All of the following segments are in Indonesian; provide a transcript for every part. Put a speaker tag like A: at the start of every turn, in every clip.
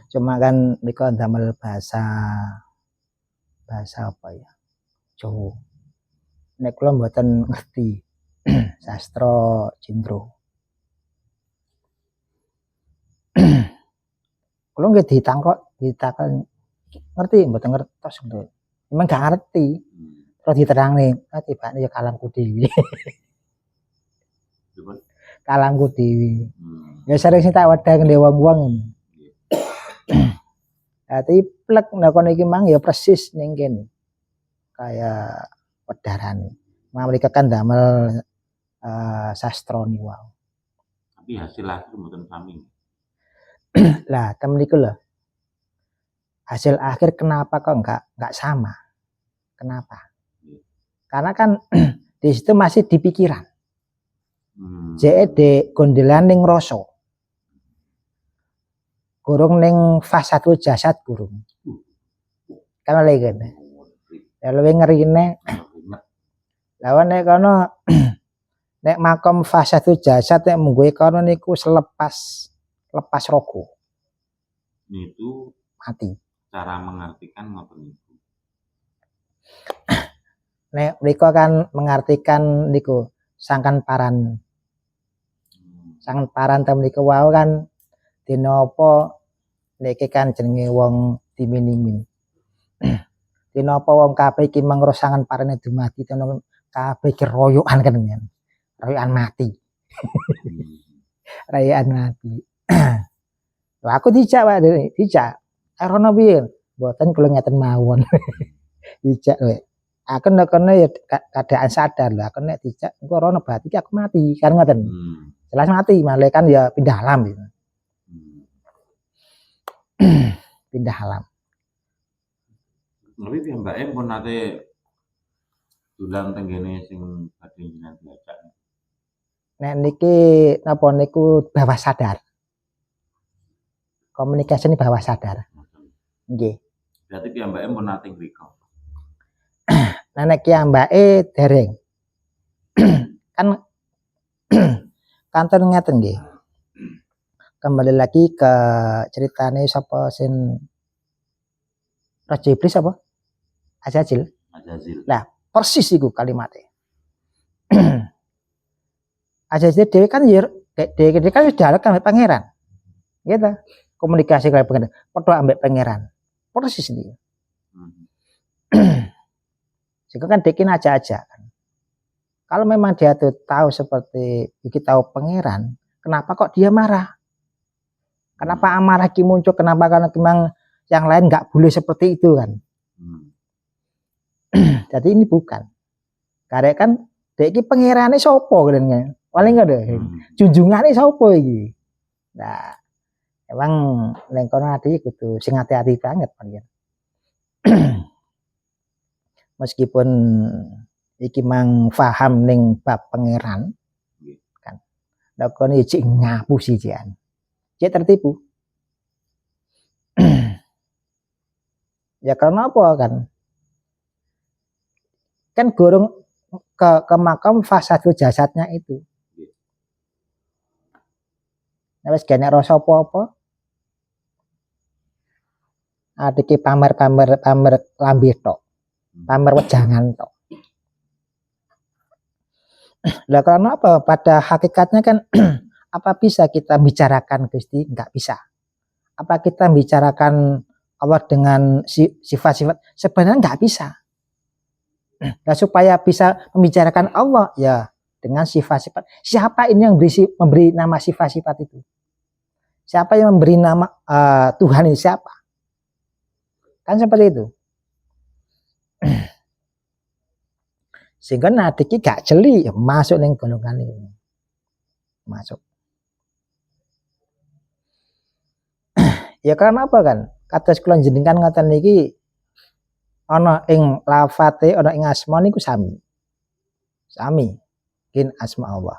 A: Cuma kan mereka damel bahasa apa ya? Jawa. Nek kula mboten ngerti sastra Cindro. Kula nggih ditakon ngerti mboten ngertos lho. Memang gak ngerti. Terus diterangne, tibane ya kalamku dhewe. Kalamku dhewe. Ya sering sing tak wedha ngene wong-wong. Dadi plek nek kono iki mang ya persis ning kene. Kayak wedarane. Mereka kan damel sastra niku wae.
B: Tapi hasil akhir mboten sami.
A: Lah, temen iku lho. Hasil akhir kenapa kok enggak sama? Kenapa? Karena kan di situ masih di pikiran. Jek gondelan ning rasa. Gurung ning fasatul jasad gurung. Kan lagi kan. Ya luwih ngerine. Lawan nek kono nek makom fasatul jasad nek mungguhe kono niku lepas rogo.
B: Itu
A: mati.
B: Cara mengartikan ngoten niku.
A: Nek mriko kan mengartikan niku sangkan paran. Sangkan paran ta mriko wau kan dina apa nek kan jenenge wong diminimin. Dina apa wong kabeh iki mangrosangan parane dumadi tenan kabeh iki royokan kan men. Royokan mati. Royokan mati. Lha aku dijak wae, dijak. Rono piye? Mboten kula ngeten mawon. Dijak wae. Aku nek kene ya keadaan sadar lho, aku nek dijak engko rono berarti aku mati, kan ngoten. Jelas mati, malah kan ya pindah alam gitu. Pindah alam.
B: Tapi piyambake pun nate dulang tenggene sing badhe jenengan diajak.
A: Nek niki napa niku bawah sadar. Komunikasi ini bawah sadar. Nggih.
B: Berarti piyambake pun nate mriko.
A: Nah nek piyambake dereng. Kan kantor ngeten nggih. Kembali lagi ke ceritane sapa sin Raja Iblis apa? Azazil. Lah, persis iku kalimatnya. Azazil dhewe kan ya dhewe kan wis dialog ambek pangeran. Gitu. Komunikasi karo pangeran, padha ambek pangeran. Persis iki. Jika kan dekin aja kan. Kalau memang dia tuh tahu seperti kita tahu pangeran, kenapa kok dia marah? Kenapa amarah ki muncul? Kenapa karena memang yang lain nggak boleh seperti itu kan? Jadi ini bukan. Karena kan dek iki pangerane sapa kan? Paling enggak deh. Junjungane sapa iki? Nah, emang ning kono ati kudu sing hati-hati banget kan. Meskipun iki mang paham ning bab pangeran kan. Lah kono iki ngapusi jian. Dia tertipu. Ya karena apa kan? Kan gorong ke makam fasadul jasadnya itu. Nah wis gene rasa apa-apa. Adike pamer lambe tok. Pamer wejangan tok. Lah karena apa? Pada hakikatnya kan apa bisa kita bicarakan Gusti? Enggak bisa. Apa kita bicarakan Allah dengan sifat-sifat? Sebenarnya enggak bisa. Nah, supaya bisa membicarakan Allah ya dengan sifat-sifat. Siapa ini yang memberi nama sifat-sifat itu? Siapa yang memberi nama Tuhan ini siapa? Kan seperti itu. Sehingga nanti gak jeli masuk ning golongan ini. Masuk. Ya karena apa kan? Kados kula jenengan ngoten niki ana ing lafate ana ing asma niku sami. Sami. Kin asma Allah.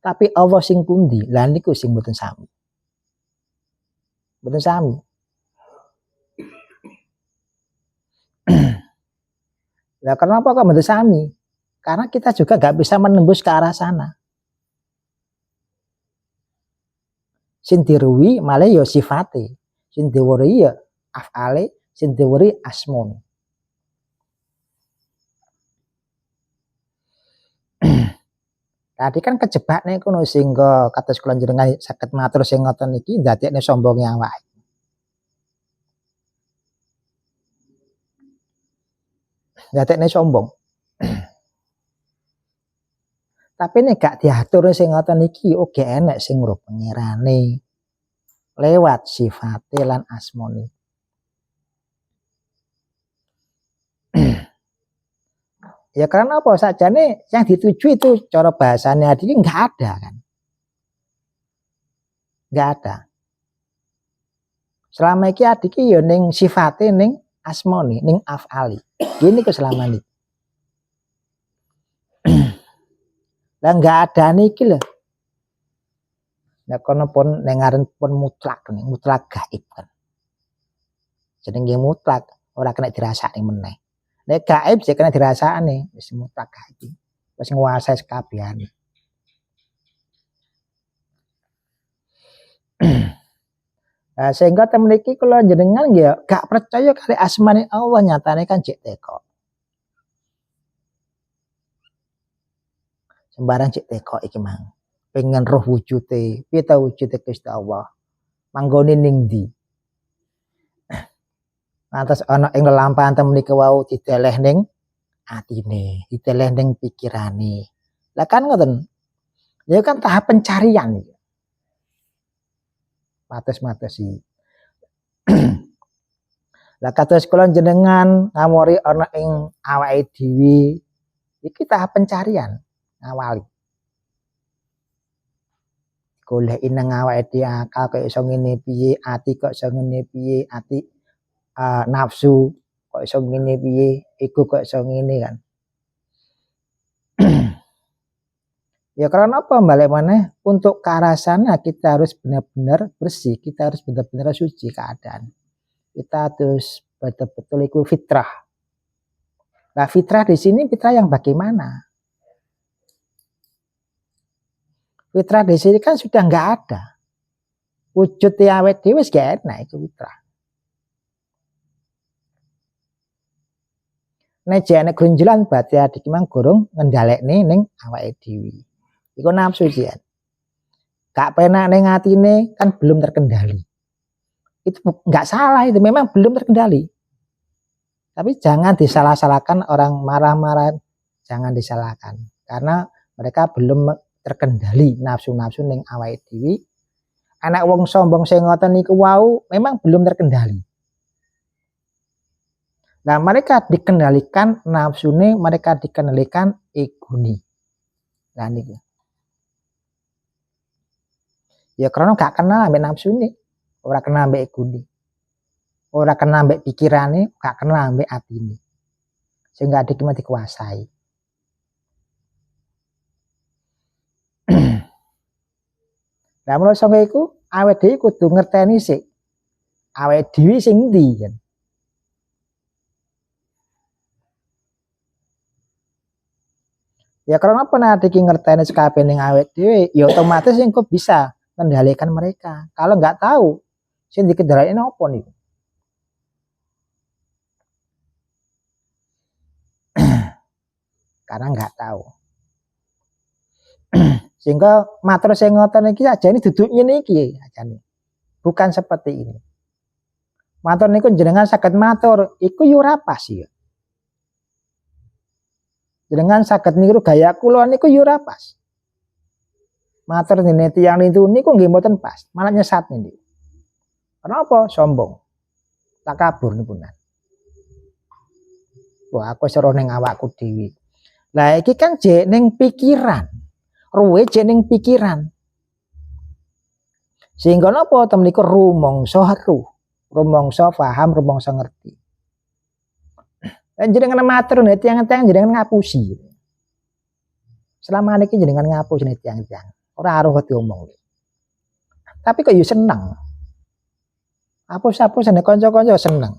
A: Tapi Allah sing pundi? Lah niku sing mboten sami. Mboten sami. Lah kenapa kok mboten sami? Karena kita juga gak bisa menembus ke arah sana. Sing diruwi malah ya sifate, sing diweruhi ya af'ale, sing diweruhi asmone. Tadi kan kejebak niku no sehingga kados kula njenengan saged matur sing ngoten niki ndadekne sombonge awake. Ndadekne sombong. Tapi nek gak diatur sing ngoten niki uga enek sing ngruh pangerane lewat sifate lan asmone. Ya karena apa? Sakjane yang dituju itu cara bahasane adik nggak ada kan? Nggak ada. Selama iki adik ya ning sifate ning asmone, ning af'ali. Gini ke selama ini. Lah nggak ada niki lho. Nek kono pun nengaren pun mutlak nih, mutlak gaib kan. Jenenge mutlak ora kena dirasakne meneh. Nek gaib sih kena dirasakne, wis mutlak gaib. Wis nguasai sekabehane. Nah, sehingga temen iki kula jenengan ya gak percaya kali asmane Allah nyatane kan cek teko. Sembarang cek teko iki mang. Pengen roh wujude, piye ta wujude Gusti Allah. Manggone ning ndi? Lantas ana ing lelampahan temen iki wau dideleh ning atine, dideleh ning pikirane. Lah kan ngoten. Ya kan tahap pencarian iki. Mates-matesi. Lah kados kula jenengan ngamori ana ing awake dhewe iki tahap pencarian ngawali. Goleki nang awake dhewe akal kok iso ngene piye, ati kok iso ngene piye, ati nafsu kok iso ngene piye, ego kok iso ngene kan. Ya karena apa balik maneh untuk ke arah sana kita harus benar-benar bersih, kita harus benar-benar suci keadaan. Kita harus betul-betul itu fitrah. Nah fitrah di sini fitrah yang bagaimana? Fitrah di sini kan sudah nggak ada. Wujud awake dhewe wis gak enak itu fitrah. Nek jane gonjolan berarti adik mang gorong ngendhalekne ning awake dhewe. Iku nafsu jian. Gak penak ning atine kan belum terkendali. Itu nggak salah itu memang belum terkendali. Tapi jangan disalah-salahkan orang marah-marah, jangan disalahkan karena mereka belum terkendali nafsu-nafsu ning awake dhewe. Anak wong sombong sing ngoten niku wau memang belum terkendali. Nah, mereka dikendalikan nafsune, mereka dikendalikan egone. Lah niku. Ya karena gak kenal ambek nafsune, ora kenal ambek egone. Ora kenal ambek pikirane, gak kenal ambek atine. Sehingga adik cuma dikuasai. Lah menurut sampe iku awake dhewe kudu ngerteni sik. Awake dhewe sing ndi kan. Ya karena apa nek adik ngerteni kabeh ning awake dhewe, ya otomatis engko bisa kendalikan mereka. Kalau nggak tahu, sing dikendalikan apa nih? Karena nggak tahu. Sehingga matur sing ngoten iki ajane duduk ngene iki ajane. Bukan seperti ini. Matur niku jenengan saged matur, iku yo ora pas ya. Jenengan saged niru gaya kula niku yo ora pas. Matur dene tiyang niku nggih mboten pas, malah nyesat niku. Kenapa? Sombong. Takabur niku. Wah, aku seru ning awakku dhewe. Lah iki kan jek ning pikiran. Ruwe jek ning pikiran. Sehingga napa temen niku rumangsa haru. Rumangsa paham, rumangsa ngerti. Lan jenengan matur nek tiyang-tiyang jenengan ngapusi. Selama niki jenengan ngapusi nek tiyang-tiyang. Ora aruh diomong. Tapi kok yo seneng. Apus-apus nek kanca-kanca seneng.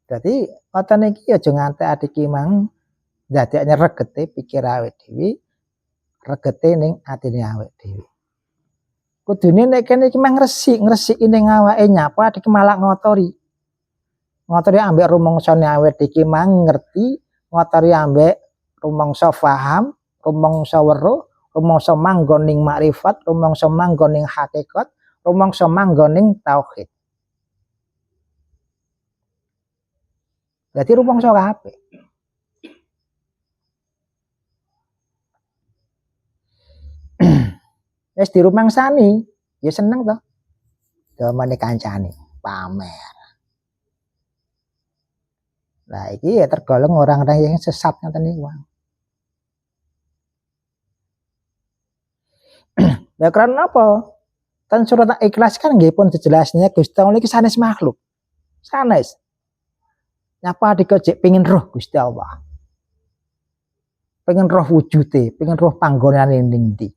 A: Jadi ngoten iki aja ngantek adik mang Dadekne regete pikir awake dhewe, regete ning atine awake dhewe. Kudune nek kene iki mah ngresiki ning awake nyapa iki malah ngotori. Ngotori ambek rumangsane awake iki mah ngerti, ngotori ambek rumangsa paham, rumangsa weruh, rumangsa manggon ning makrifat, rumangsa manggon ning hakikat, rumangsa manggon ning tauhid. Dadi rumangsa kabeh. Wis dirumangsani, ya seneng to. Domane kancane, pamer. Nah, iki ya tergolong orang-orang yang sesat ngoten niku. Lah karena apa? Ten surat Ikhlas kan nggih pun dijelasnya Gusti Allah iki sanes makhluk. Sanes. Nyapa dikejek pengin roh Gusti Allah. Pengen roh wujude, pengen roh panggonane ning ndi.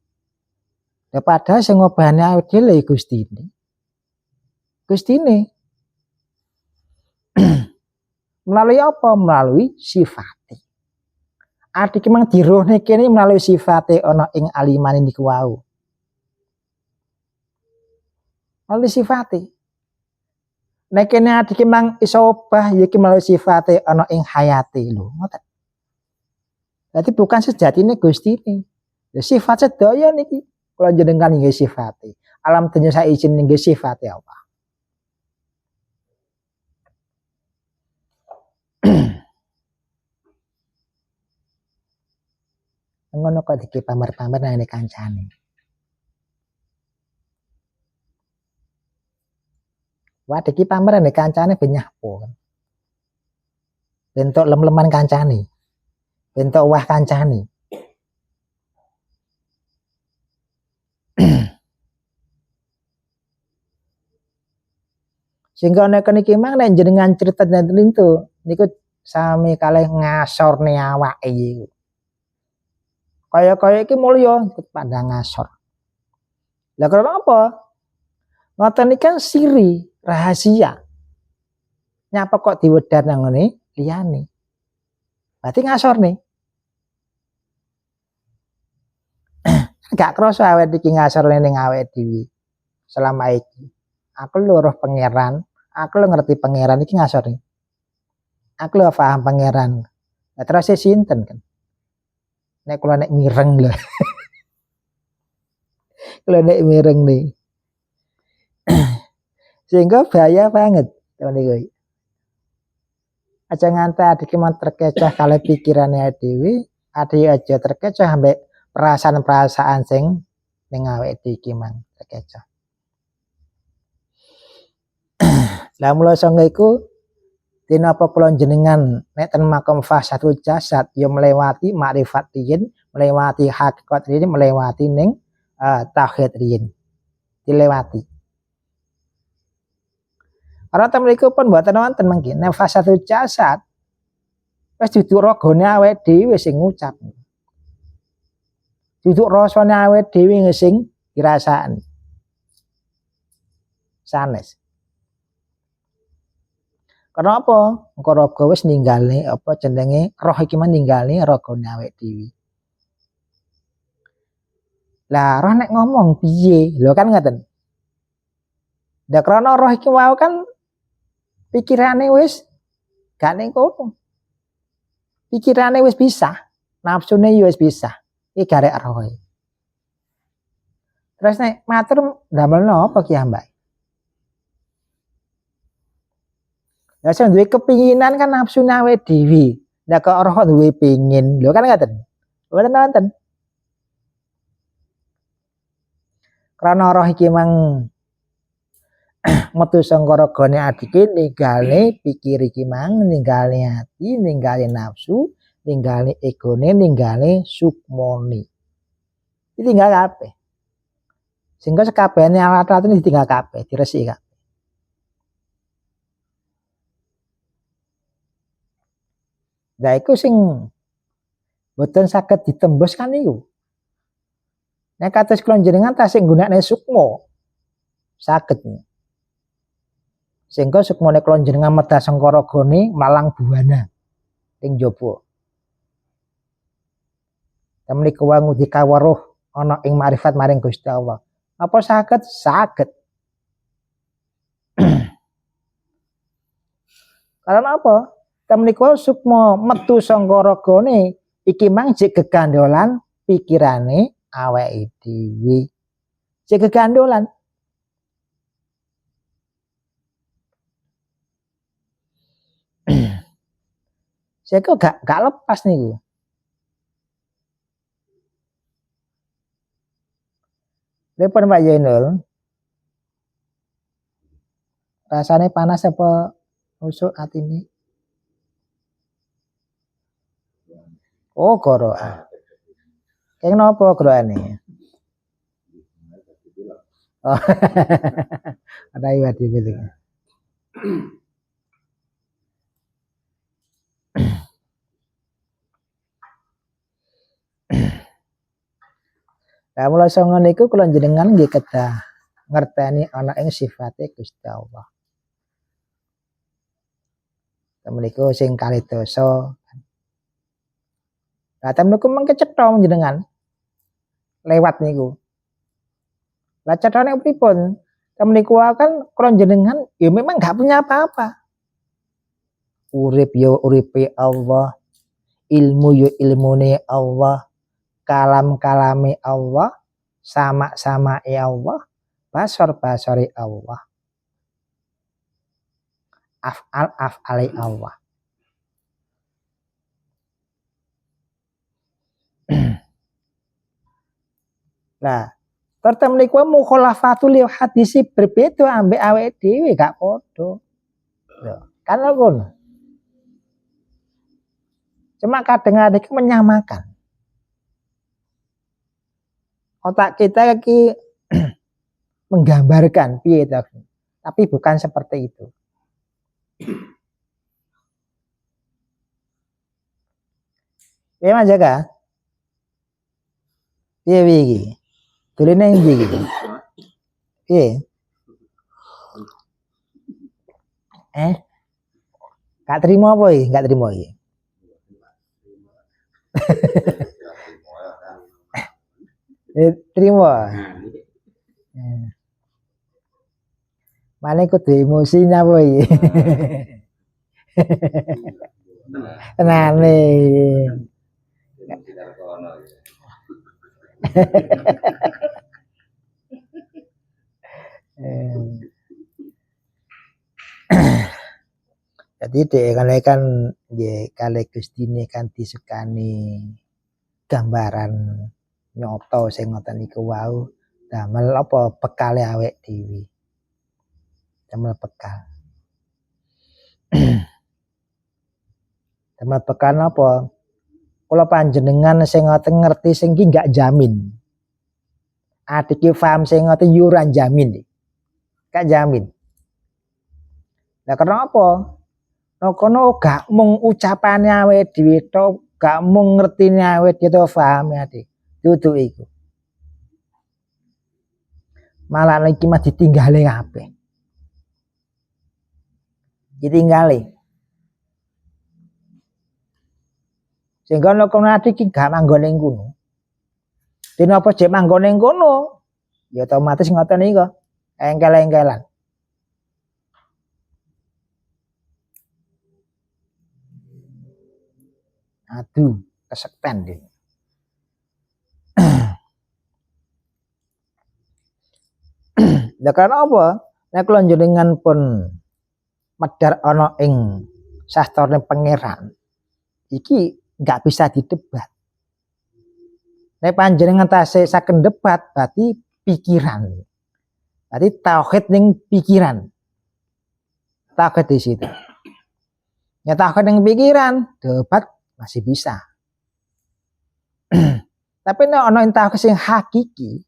A: Lah padahal sing ngobahane awake dhewe Gustine. Gustine. Melalui apa? Melalui sifate. Adik memang dirohne kene melalui sifate ana ing alimane niku wau. Melalui sifate. Nek kene adik memang iso obah ya iki melalui sifate ana ing hayate lho, ngoten. Dadi bukan sejatine Gustine. Ya sifat sedaya niki kula jenengan nggih sifate. Alam dunya sak izin nggih sifate Allah. Ngono kok diki pamer-pamer nang kancane. Wah diki pamer nang kancane ben nyapo. Bentuk lem-leman kancane. Bentuk wah kancane. Sehingga nek niki mang nek jenengan crita nenten itu niku sami kalih ngasorne awake iku. Kaya iki mulya pandang ngasor. Lah kenapa? Ngoten iki kan siri, rahasia. Nyapa kok diwedar nang ngene liyane. Berarti ngasorne. Gak krasa awake iki ngasorne ning awake dhewe. Selama iki. Aku lho roh pangeran, aku lho ngerti pangeran iki ngasorne. Aku lho paham pangeran. Lah terus sinten kan? Nek kula nek mireng lho. Kula nek mireng nih. Sehingga bahaya banget teman niku. Aja nganti adik men terkecoh kali pikirane dhewe, adik aja terkecoh ambek perasaan-perasaan sing ning awake iki mang terkecoh. Lah mula sanga iku dinapa kula jenengan nek ten makom fasatul jasad ya melewati makrifat riyin, melewati hakikat riyin, melewati ning tauhid riyin. Dilewati. Ora temriku pun mboten wonten mangke nek fasatul jasad wis duduk ragane awake dhewe sing ngucap. Duduk rasane awake dhewe sing dirasakne. Sanes. Kenapa? Engko raga wis ninggalne apa jenenge roh iki meninggalne ragane awake dhewe. Lah roh nek ngomong piye? Lho kan ngoten. Lah krana roh iki wau kan pikirane wis gak ning kono. Pikirane wis pisah, nafsune ya wis pisah. Iki garek roh. Terus nek matur ndamelno apa ki ambak? Lah sing duwe kepinginan kan nafsu awake dhewe. Lah kok roh duwe pengin. Lho kan ngoten. Mboten wonten. Krana roh iki mang metu saka ragane adike ninggalne pikir iki mang ninggalne ati, ninggalne nafsu, ninggalne egone, ninggalne sukmone. Ditinggal kabeh. Sehingga sekabehane alat-alat ini ditinggal kabeh, diresiki kabeh. Lah iku sing boten saged ditembus kan niku. Nek kados kula jenengan tasih nggunakne sukma. Saged. Sehingga sukmane kula jenengan medhas saka ragane malang buana ing jaba. Menika wangu dikawruh ana ing marifat maring Gusti Allah. Apa saged? Saged. Karena apa? Menika sukma metu saka ragane iki mang jek gegandolan pikirane awake dhewe. Jek gegandolan. Saya kok gak lepas niku. Repot Pak Zainul. Rasanya panas apa usuk atine? Oh, gorokan. Kayak napa goroane? Oh. Ada iwat iki. Lah mula sanga niku kula jenengan nggih kedah ngerteni ana ing sifate Gusti Allah. Temeniku sing kalih dosa. Lah temeniku mengke cetha jenengan lewat niku. Lah cethane pripun? Temeniku kan kula jenengan ya memang gak punya apa-apa. Urip yo uripe Allah, ilmu yo ilmune Allah, kalam-kalame Allah, sama-samae Allah, basar-basare Allah. Af'al-af'ale Allah. Nah, tertem niku mukhalafatul hadisi berbeda ambek awake dhewe gak padha. Kan pun. Cuma kadang-kadang menyamakan. Otak kita iki menggambarkan piye tapi bukan seperti itu. Piye Mas Jaka? Piye iki? Tuline ndi iki? Piye? Gak terima apa iki? Gak terima iki. Terima. Mane kudu emosi napa iki? Tenane. Jadi dek kan nggih kalih Gustine kan disukani gambaran nyoto sing ngoten niku wau damel apa bekale awake dhewe. Damel bekal. Damel bekal napa? Kula panjenengan sing ngoten ngerti sing iki gak jamin. Adik iki paham sing ngoten yo ora jamin. Gak jamin. Lah karena apa? Nah kono gak mung ucapane awake dhewe tok, gak mung ngertine awake dhewe to paham ati. Dudu iku. Malah iki mah ditinggale kabeh. Ditinggale. Sehingga nek kono ati iki gak manggon ning kono. Dene apa jek manggon ning kono? Ya otomatis ngoten iki kok. Engkel-engkelan. Aduh, kesekten deh. Lah karena apa? Nek kula njenengan pun medhar ana ing sastrane pangeran. Iki enggak bisa didebat. Nek panjenengan tasih saken debat berarti pikiran. Berarti tauhid ning pikiran. Tauhid di situ. Ya tauhid ning pikiran, debat masih bisa. Tapi nek ana tauhid sing hakiki,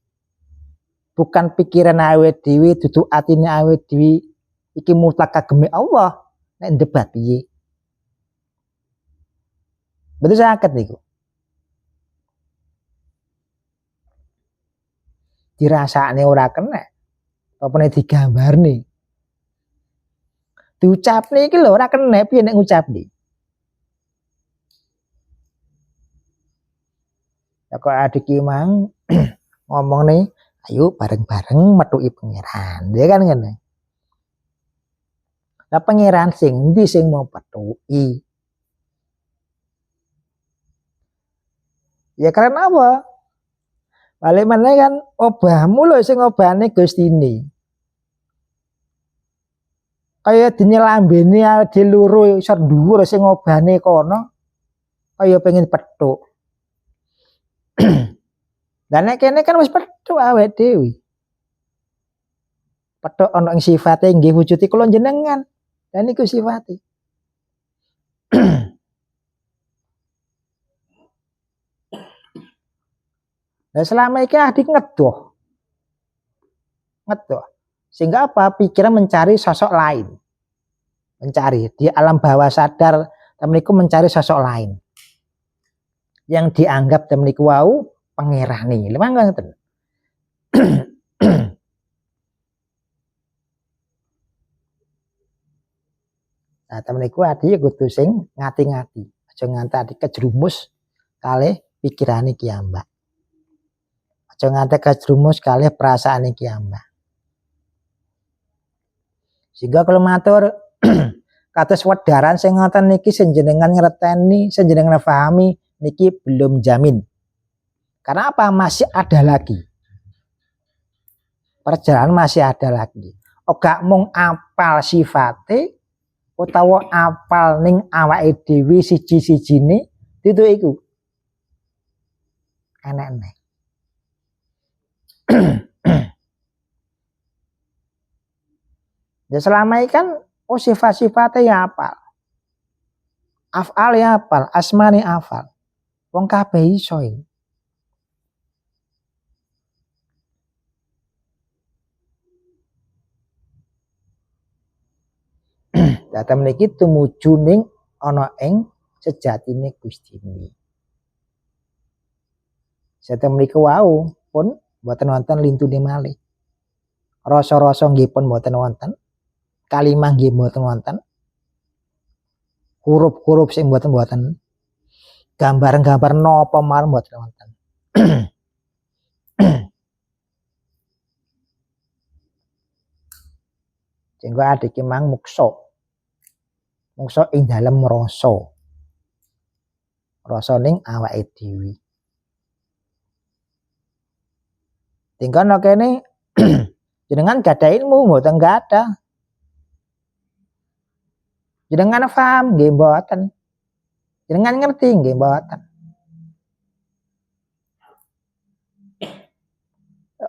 A: bukan pikiran awake dhewe, dudu atine awake dhewe iki mutlak kageme Allah, nek debat piye? Betul saged niku. Dirasakne ora kena. Apane digambarne. Diucapne iki lho ora kena piye nek ngucapne. Ya kok adik ki mang ngomong nih, ayo bareng-bareng metuki pangeran. Dia kan ngene. Lah pangeran sing endi sing mau petuki? Ya karena apa? Balik meneh kan obahmu lho sing obahane Gustine. Kaya dinyelambeni di loro isor dhuwur sing obahane kono kaya pengen petuk. Lah nek kene kan wis petuk awake dhewe. Petuk ana ing sifate nggih wujude kula jenengan. Lah niku sifate. Nah selama ini adik ngedoh. Sehingga apa? Pikiran mencari sosok lain. Mencari. Di alam bawah sadar temeniku mencari sosok lain. Yang dianggap temeniku wau pangerani. Lha ngoten. Nah temeniku adik kudu sing ngati-ngati. Aja nganti adik kejerumus kalih pikirane kiambak. Aja nganti kejerumus kalih perasaane kiambak. Sehingga kalau matur kados wedaran sing ngoten niki senjenengan ngerteni, senjenengan pahami niki belum jamin. Karena apa? Masih ada lagi. Perjalanan masih ada lagi. Oga mung apal sifate utawa apal ning awake dhewe siji-sijine itu iku. Enek-enek. Ya selama ini kan sifat-sifatnya ya apal. Af'al ya apal, asmane apal. Wong kabeh iso iki. Datang niki tumuju ning ana ing sejatine Gusti niki. Setem niku wau pun mboten wonten lintune malih. Rasa-rasa nggih pun mboten wonten. Kalimah nggih mboten wonten. Huruf-huruf sing mboten-mboten. Gambar-gambar napa mawon mboten wonten. Sehingga adik mang muksa. Muksa ing dalem rasa. Rasa ning awake dhewe. Tinggal no kene jenengan gada ilmu mboten gada. Jenengan paham nggih mboten. Jenengan ngerti nggih mboten.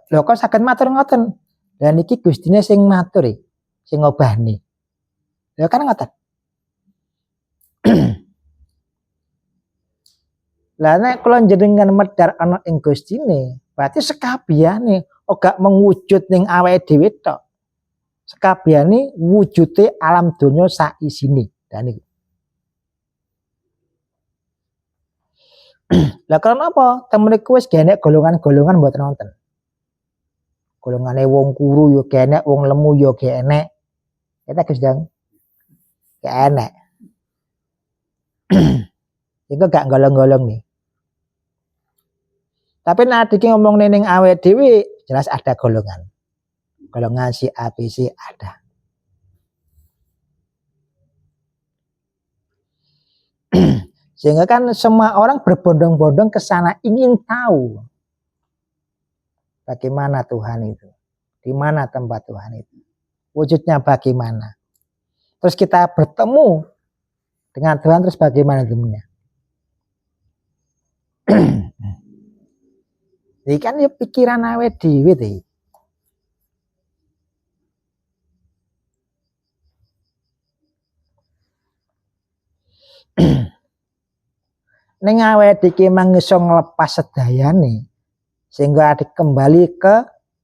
A: Lho kok saged matur ngoten. Lah niki Gustine sing matur sing ngobahni. Lha kan ngoten. Lah nek kula jenengan medhar ana ing Gustine, berarti sekabehane ora mengwujud ning awake dhewe tok. Sekabehane wujude alam donya sak isine. Lah niku. Lah karena apa? Temeniku wis genek golongan-golongan mboten wonten. Golongane wong kuru yo genek, wong lemu yo genek. Kita Gus Dang. Genek. Iku gak golong-golong nih. Tapi nanti ngomong ning awake dhewe jelas ada golongan. Golongan si A, B, C ada. Sehingga kan semua orang berbondong-bondong ke sana ingin tahu bagaimana Tuhan itu. Di mana tempat Tuhan itu. Wujudnya bagaimana. Terus kita bertemu dengan Tuhan terus bagaimana dunia. Jadi kan ya pikiran awake dhewe teh. Ning awake dhewe mang iso nglepas sedayane sehingga adik kembali ke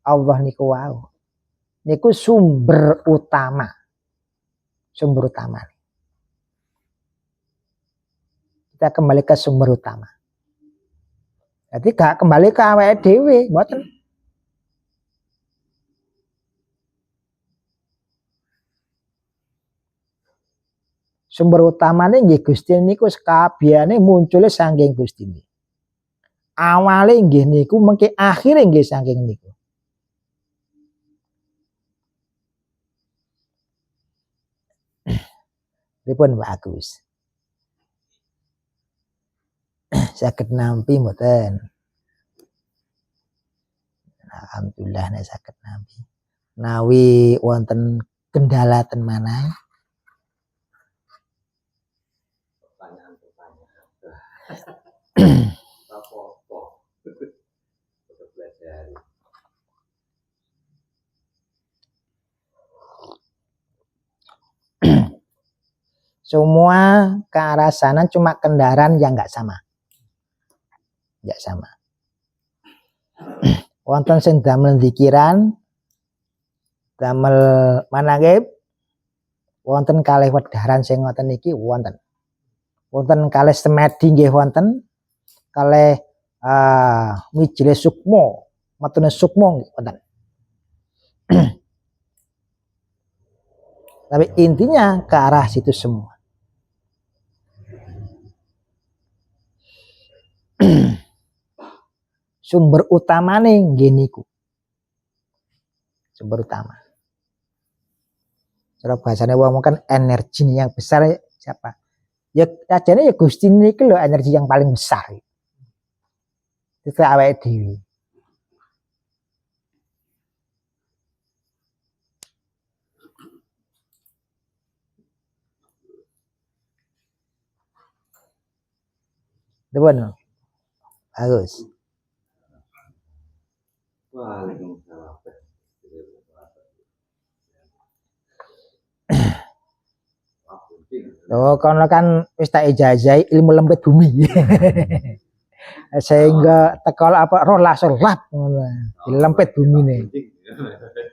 A: Allah niku wau. Niku sumber utama. Sumber utama. Kita kembali ke sumber utama. Jadi gak kembali ke awake dhewe, mboten. Sumber utamane nggih Gusti niku sakabehane muncule saking Gusti. awale nggih niku mengke akhire nggih saking niku. Pripun Pak Agus? Saged nampi mboten? Alhamdulillah nek saged nampi. Nawi wonten kendala ten manah. Semua ke arah sana, cuma kendaraan yang nggak sama. Nggak sama. Wonten sing damel dzikiran, damel manaqib, wonten kalih wedharan sing ngoten niki wonten. Wonten kalih semedi nggih wonten, kalih mijile sukma, metune sukma nggih wonten. Tapi intinya ke arah situ semua. Sumber utamane nggih niku. Sumber utama. Cara bahasane wong kan energi yang besar siapa? Ya ajane ya Gusti niki lho energi yang paling besar. Itu awake dhewe. Dewan. Bagus.
B: Waalaikumsalam.
A: Oh, kono kan wis tak ijazahi ilmu lembet bumi. Sehingga tekol apa roh langsung lap ngono. Lempet bumine.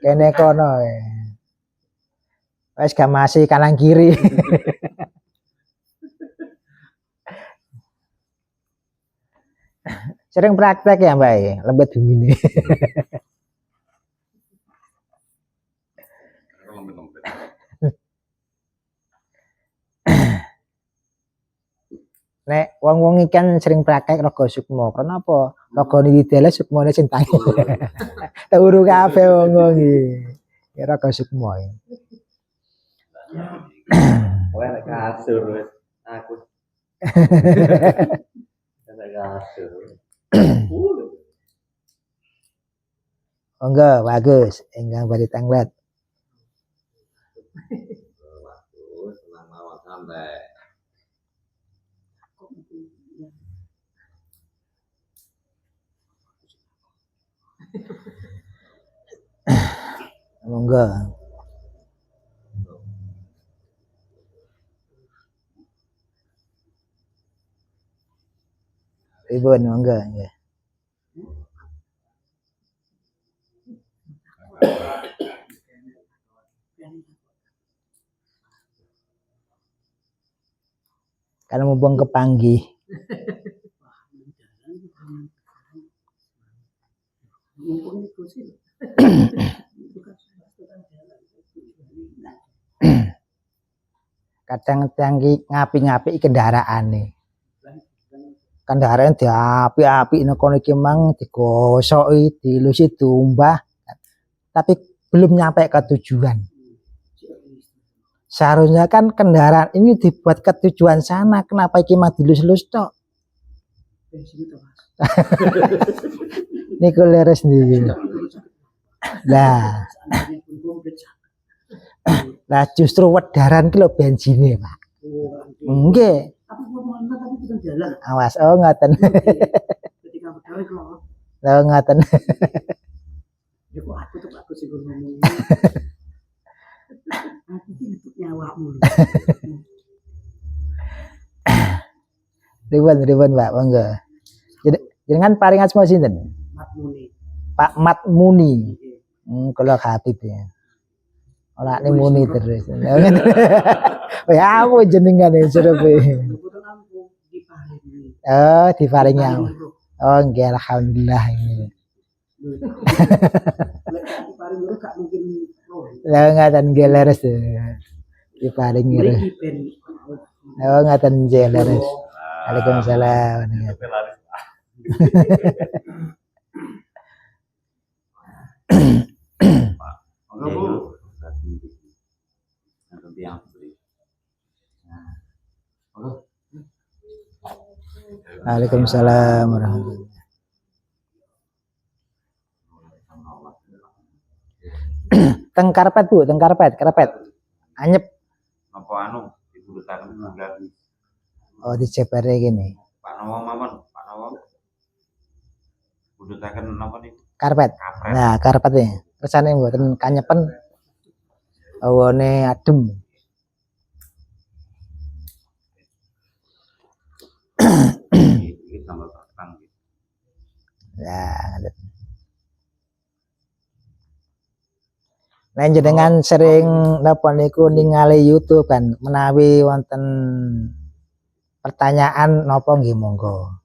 A: Kene kono. Wis gak masih kanan kiri. Sering praktek ya Mbak ya, lembet bumine. Nek wong-wong ikan sering praktek raga sukma. Kenapa? Raga niki dele sukmane sing tangi. Turu kabeh wong-wong iki. Ya raga sukma.
B: Wah, nek kasur wis aku. Nek kasur.
A: Enggak, bagus. Enggang bari tanglet.
B: Bagus, senang mawon sampai.
A: Monggo. Ribun monggo nggih. Karena mumpung kepanggih. Kadang tangki ngapi-ngapi kendaraane. Kendaraan diapi-api nek kono iki mang digosoki, dilusi diumbah. Tapi belum nyampe ke tujuan. Seharusnya kan kendaraan ini dibuat ke tujuan sana. Kenapa iki mah dilus-lus tok? Niku leres niki. Lah justru wedaran ki lho benzine, Pak. Nggih. Awas, oh ngoten. Lah ngoten.
C: Ya kok aku tuh aku sih ngomong. Aku iki untuk nyawamu lho.
A: Ribuan Pak, monggo. Jenengan paringan semua sinten?
C: Matmuni.
A: Pak Matmuni. Kalau Habib ya. Ora ning muni terus. Ya aku jenengan serepe. Oh, diparingi. Oh, nggih alhamdulillah ini. Lah ngaten nggih leres. Diparingi. Oh, ngaten nggih leres. Waalaikumsalam.
B: Oke, Bu. Tadi nanti yang beri. Oke.
A: Waalaikumsalam warahmatullahi. Teng karpet Bu, teng karpet. Anyep.
B: Apa anu dibulutaken lagi.
A: Oh dijepere gini.
B: Pak Nowo mawon, Pak Nowo. Bulutaken napa niku?
A: Karpet.
B: Kapret.
A: Nah, karpetnya. Kersane mboten kanyepen. Awane adem.
B: Iki tambah terang.
A: Ya, nah jenengan sering napa niku ningali YouTube kan menawi wonten pertanyaan napa nggih monggo.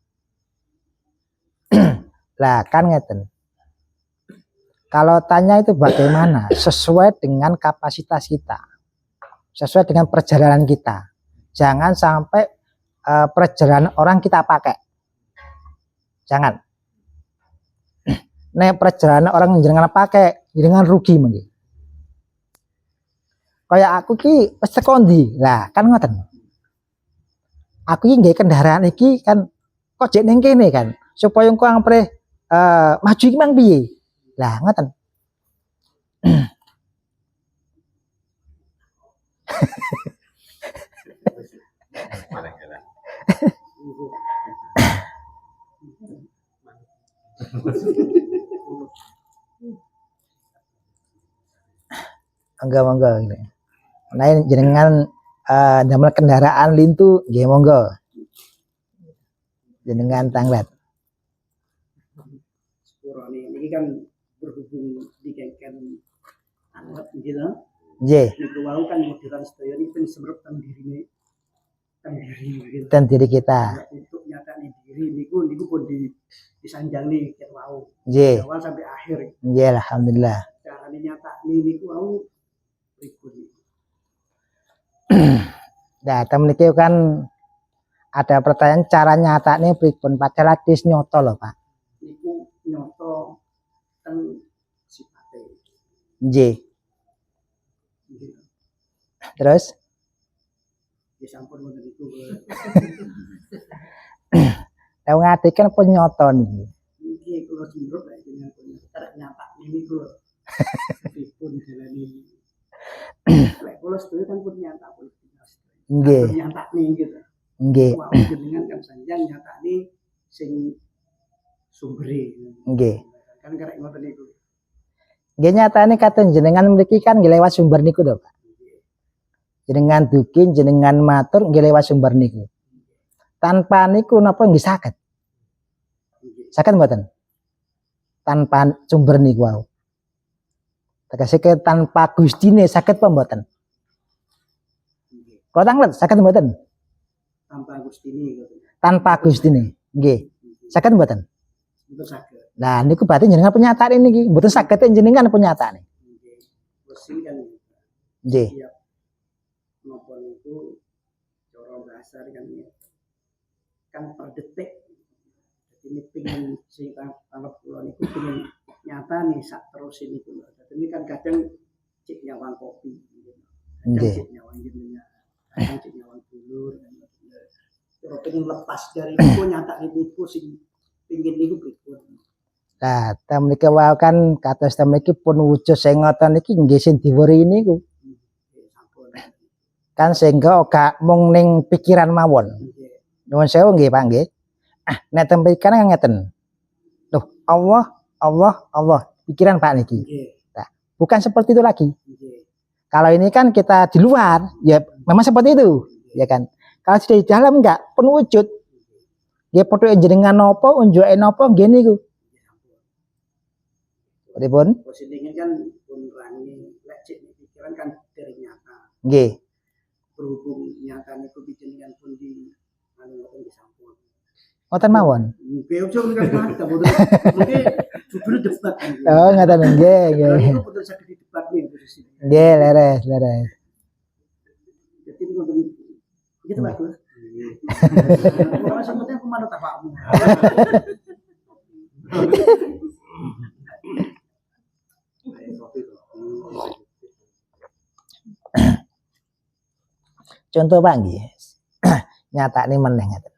A: Lah kan ngeten. Kalau tanya itu bagaimana sesuai dengan kapasitas kita. Sesuai dengan perjalanan kita. Jangan sampai perjalanan orang kita pakai. Jangan. Nek perjalanan orang jenengan pakai, jenengan rugi mengki. Kayak aku ki wis teko ndi? Lah, kan ngoten. Aku ki nggawe kendaraan iki kan kok jek ning kene kan, supaya engko ampre maju iki mang piye? Lah, ngoten. Monggo gitu. Nah, jenengan damel kendaraan lintu nggih monggo. Jenengan tanglet.
C: Sepurane ini kan berhubung di kengken anget gitu.
A: Nggih,
C: Niku wau kan modern sedaya ini pun semrep teng dirine. Teng diri gitu.
A: ten diri kita.
C: Untuk nyatane diri niku pun disanjangi ket wau.
A: Nggih.
C: Awal sampai akhir.
A: Nggih, alhamdulillah.
C: Carane nyatakne niku wau pripun.
A: Nah, temen iki kan ada pertanyaan cara nyatakne pripun padahal hadis nyoto lho, Pak.
C: Niku nyoto teng sipate.
A: Nggih. Terus
C: Ya sampun ngoten niku.
A: Lah ngati kan penyoto niki.
C: Iki kula sindrom lek jenengan punya arek nyatakne niku lho. Pripun jalane. Lek kula sedaya kan pun nyata pun.
A: Nggih.
C: Nyatakne gitu.
A: Nggih.
C: Wau jenengan kan sanjang nyatakne sing sumbere.
A: Nggih.
C: Kan karek ngoten niku.
A: Nggih nyatane katen jenengan mriki kan nggih lewat sumber niku lho, Pak. Jenengan duki, jenengan matur nggih lewat sumber niku. Tanpa niku napa nggih saged? Saged mboten? Tanpa sumber niku wau. Tegese tanpa Gustine saged apa mboten? Kalau tanglet saged mboten?
C: Tanpa Gustine gitu.
A: Tanpa Gustine. Nggih. Saged mboten?
C: Mboten saged.
A: Lah niku berarti jenengan penyataan niki, mboten saged jenengan penyataan.
C: Nggih. Mesin kan.
A: Nggih.
C: Napa niku cara bahasa kan per detik. Jadi ini pengen sing tanggap kula niku pengen nyata nih sak terus ini niku. Jadi ini kan kadang cek nyawang kopi.
A: Nggih.
C: Cek nyawang jenengan. Kadang cek nyawang dulur. Kalau pengen lepas dari itu nyata niku sing pengen niku pripun.
A: Nah, temriki wae kan kados temriki pun wujud sing ngoten iki nggih sing diweri niku. Kan sehingga ora mung ning pikiran mawon. Nuwun sewu nggih Pak nggih. Nek temriki kan ngeten. Loh, Allah, pikiran Pak niki. Nah, bukan seperti itu lagi. Kalau ini kan kita di luar, ya memang seperti itu, ya kan. Kalau sudah di dalam enggak, penuh wujud. Ya padha jenengan napa, unjuke napa nggih niku. Pripun?
C: Posisinya kan pun rangi lek cek pikiran kan dari nyata.
A: Nggih.
C: Berhubung nyata niku bijenengan pun di anu ngoten disampun.
A: Ngoten mawon.
C: Nggih ojo kan mata boten. Mungkin judul debat.
A: Oh, ngoten nggih, nggih.
C: Boten saged didebat nih posisi.
A: Nggih, leres.
C: Jadi ngoten niku. Gitu Pak Gus. Ora sampeyan aku manut bapakmu.
A: Contoh Pak nggih. Nyatane meneh ngeten.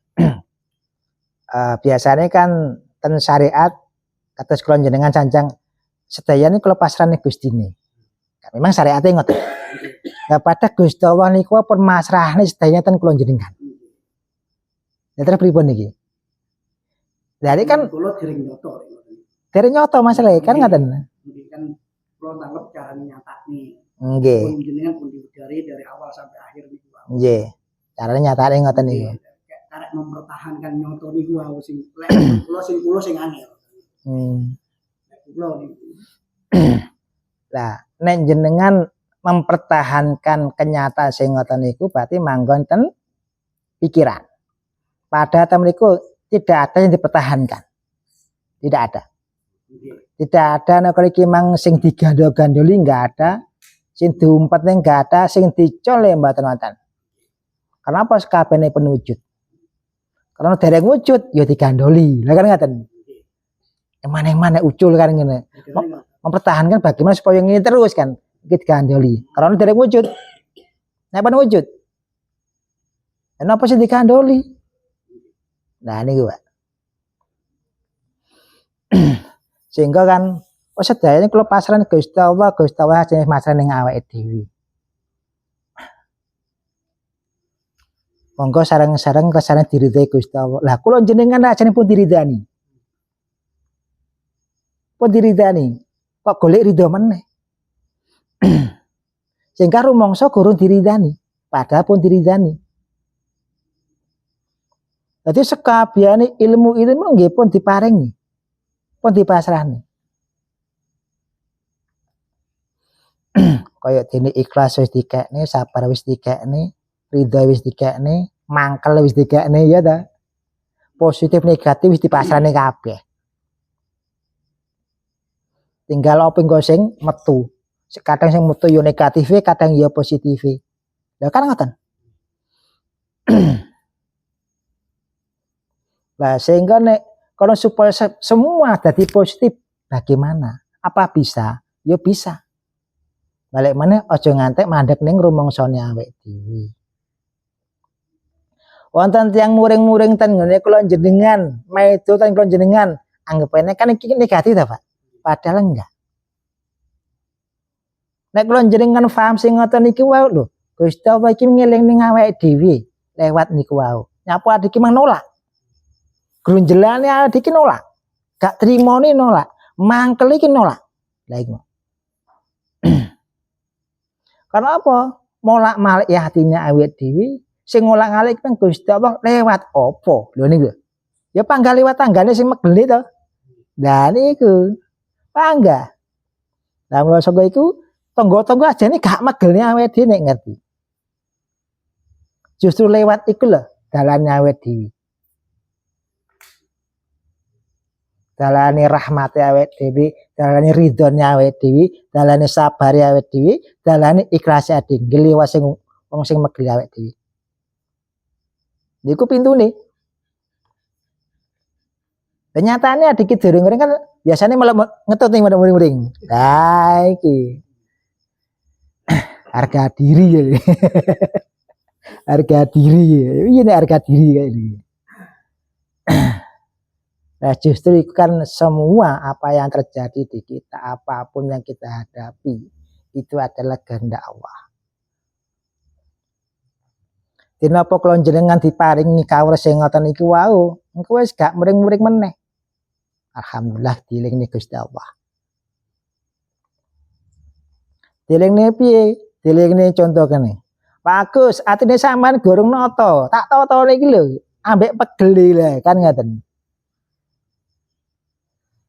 A: Biasanya kan ten syariat kados kula jenengan sanjang sedaya niku kula pasrahne Gustine. Memang syariate ngoten. Lah pada Gusti Allah niku pun masrahne sedaya ten kula jenengan. Ya terus pripun niki? Jadi kan
C: kula dereng nyoto.
A: dereng nyoto masalah kan ngoten.
C: Mungkin kan kula tanggap cara nyatakne.
A: Nggih.
C: Pun jenengan pun dari awal sampai akhir niku.
A: Nggih. Carane nyatane ngoten niku.
C: Karek mempertahankan nyoto niku wau sing lek kula sing angel. Kula niku.
A: Lah nek jenengan mempertahankan kenyataan sing ngoten niku berarti manggon ten pikiran. Pada temen niku tidak ada yang dipertahankan. Tidak ada. Tidak ada nek iki mang sing digandol-gandoli enggak ada, sing diumpetne enggak ada, sing dicole mboten wonten. Kenapa sakabehane penwujud? Karena dereng wujud ya digandoli. Lah kan ngaten. Emane-emane ucul kan ngene. Mempertahankan bagaimana supaya ini terus kan iki digandoli. Karena dereng wujud. Nek pan wujud. Kenapa sih digandoli? Nah niku Pak. Sehingga kan sedayane kula pasrahne Gusti Allah jenenge masrah ning awake dhewe. Monggo sareng-sareng kesane diridhai Gusti Allah. Lah kula jenengan ajane pun diridani. Pun diridani. Kok golek ridho meneh. Sehingga rumangsa gurung diridani, padahal pun diridani. Jadi sekabehane ilmu nggih pun diparingi. Pun dipasrahne. Kaya dene ikhlas wis dikekne, sabar wis dikekne, ridho wis dikekne, mangkel wis dikekne ya ta. Positif negatif wis dipasrahne kabeh. Tinggal apa engko sing metu. Kadang sing metu yo negatif, kadang yo positif. Lah kan ngoten. Lah sehingga nek kalau supaya semua jadi positif bagaimana? Apa bisa? Yo bisa. Balik mana aja ngantek mandek ning rumangsane awake dhewe. Wonten tiyang muring-muring ten ngene kula jenengan, maido ten kula jenengan, anggapane kan iki negatif ta, Pak? Padahal enggak. Nek kula jenengan paham sing ngoten iki wae lho. Gusti Allah iki ngeling ning awake dhewe lewat niku wae. Nyapu adik mang nolak. Grunjelane adik nolak. Gak trimone nolak. Mangkel iki nolak. Lah iku. Karena apa? Molak-malik ya hatinya awake dhewe, sing ngolak-alik kan Gusti Allah lewat apa? Lho niku. Ya panggah liwat tanggane sing megeli to. Lah niku. Panggah. Lah mula saka iku tangga-tangga ajane gak megelne awake dhewe nek ngerti. Justru lewat iku lho dalane awake dhewe. Dalane rahmate awake dhewe, dalane ridhone awake dhewe, dalane sabare awake dhewe, dalane ikhlase ade ngliwat sing wong sing megel awake dhewe. Niku pintune. Kenyataane adik durung-durung kan biasanya malah ngetut ning muring-muring. Lah iki. Harga diri ya. Harga diri. Iya nek harga diri kayak ini. Nah justru itu kan semua apa yang terjadi di kita, apapun yang kita hadapi, itu adalah kehendak Allah. Dina apa kula jenengan diparingi kawruh sing ngoten iki wau, engko wis gak muring-muring meneh. Alhamdulillah dielingne Gusti Allah. Dielingne piye? Dielingne contoh kene. Bagus, atine sampean gorong nata, tak tata iki lho, ambek pegel lah kan ngoten.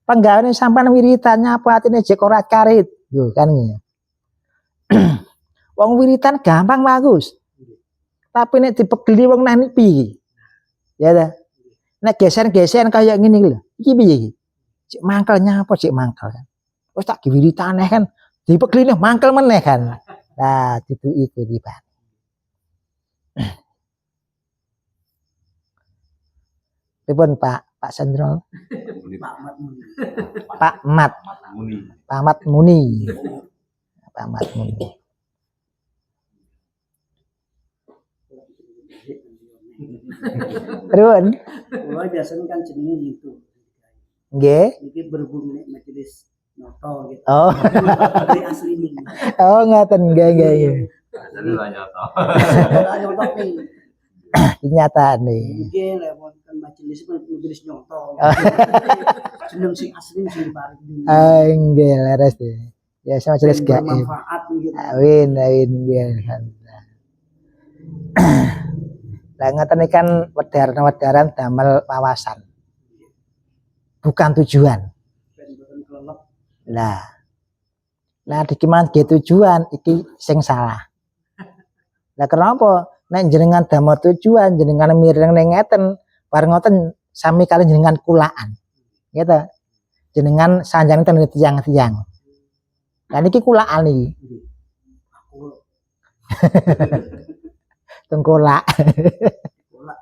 A: Penggaweane sampean wiritan apa atine jek ora karit. Lho kan ngene. Wong wiritan gampang bagus. Tapi nek dipegeli wong nah piye? Ya ta. Nek geser-geser kaya ngene iki lho. Iki piye iki? Cek mangkelnya apa cek mangkel kan. Wis tak diwiritan kan dipegeli mangkel meneh kan. Nah, itu tiba. Pripun Pak Sandro?
C: Pak Mat Muni.
A: Pak Mat
B: Muni.
A: Pak Mat Muni. Pak Mat Muni. Terus
C: Kula biasanya kan jenenge gitu.
A: nggih.
C: Iki berhubung nek majelis noto gitu.
A: Oh.
C: Dari asli nih.
A: Oh ngoten nggih.
B: Jadi lah nyoto.
C: Ora nyoto nih.
A: Kenyataan nih.
C: Nggih lek wonten majelis nyoto. Jeneng sing asli sing paring.
A: Nggih leres deh. Ya sama jelas gaib.
C: Bermanfaat gitu.
A: Amin nggih. Lah ngoten iki kan wedaran damel wawasan. Bukan tujuan.
C: Ben boten kelelep.
A: Nah dikiman ge tujuan iki sing salah. Lah kenapa? Nek jenengan damel tujuan, jenengan mireng ning ngeten, bareng ngoten sami kali jenengan kulaan. Gitu. Jenengan sanjang ten tiang-tiang. Lah niki kulaan iki.
C: Aku
A: Tengkolak.
C: kolak.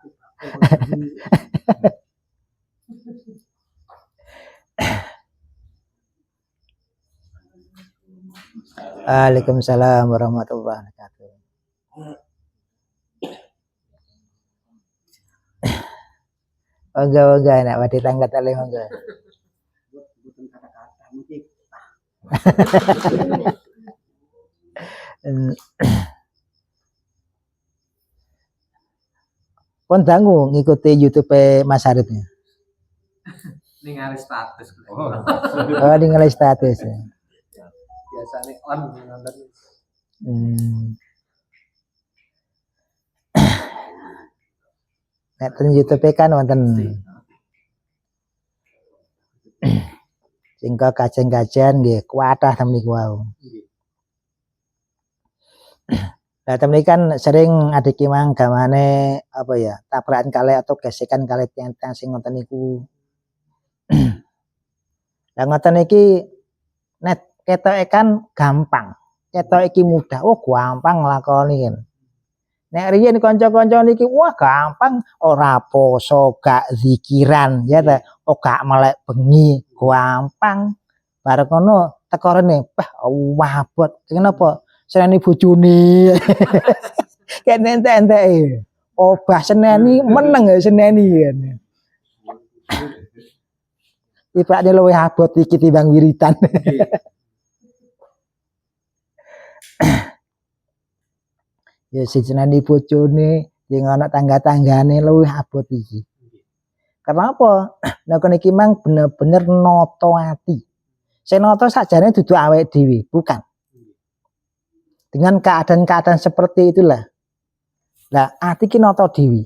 A: Waalaikumsalam warahmatullahi wabarakatuh. Oga nek wadi tanggat ale monggo.
C: Boten kata-kata mungkin
A: Pun dangu ngikuti YouTube Mas Arif ya.
D: Ningali status.
A: Oh, ningali status. Ya.
D: Biasane on nonton.
A: Nek ten YouTube kan wonten singko kajen-kajen nggih kuatah temen niku wau. Lah temen kan sering adiki mang gamane apa ya, tabrakan kali atau gesekan kali tiang-tiang sing ngoten niku. Lah ngoten iki nek ketoke kan gampang. Ketok iki mudah. Oh, gampang nglakoni kan. Nek riyen kanca-kanca niki wah gampang, ora poso, gak zikiran, ya ta, oh gak melek bengi, gampang. Bareng ngono teko rene, bah wabot. Kenapa? Seneni bojone. Kayak entek-enteke. Obah seneni meneng ya seneni kan. Tibake luwih abot iki timbang wiritan. Ya sejenane bojone sing ana tangga-tanggane luwih abot iki. Kenapa? Nek niki mang bener-bener noto ati. Sing noto sakjane dudu awake dhewe, bukan. Dengan keadaan-keadaan seperti itulah. Lah ati ki noto dhewe.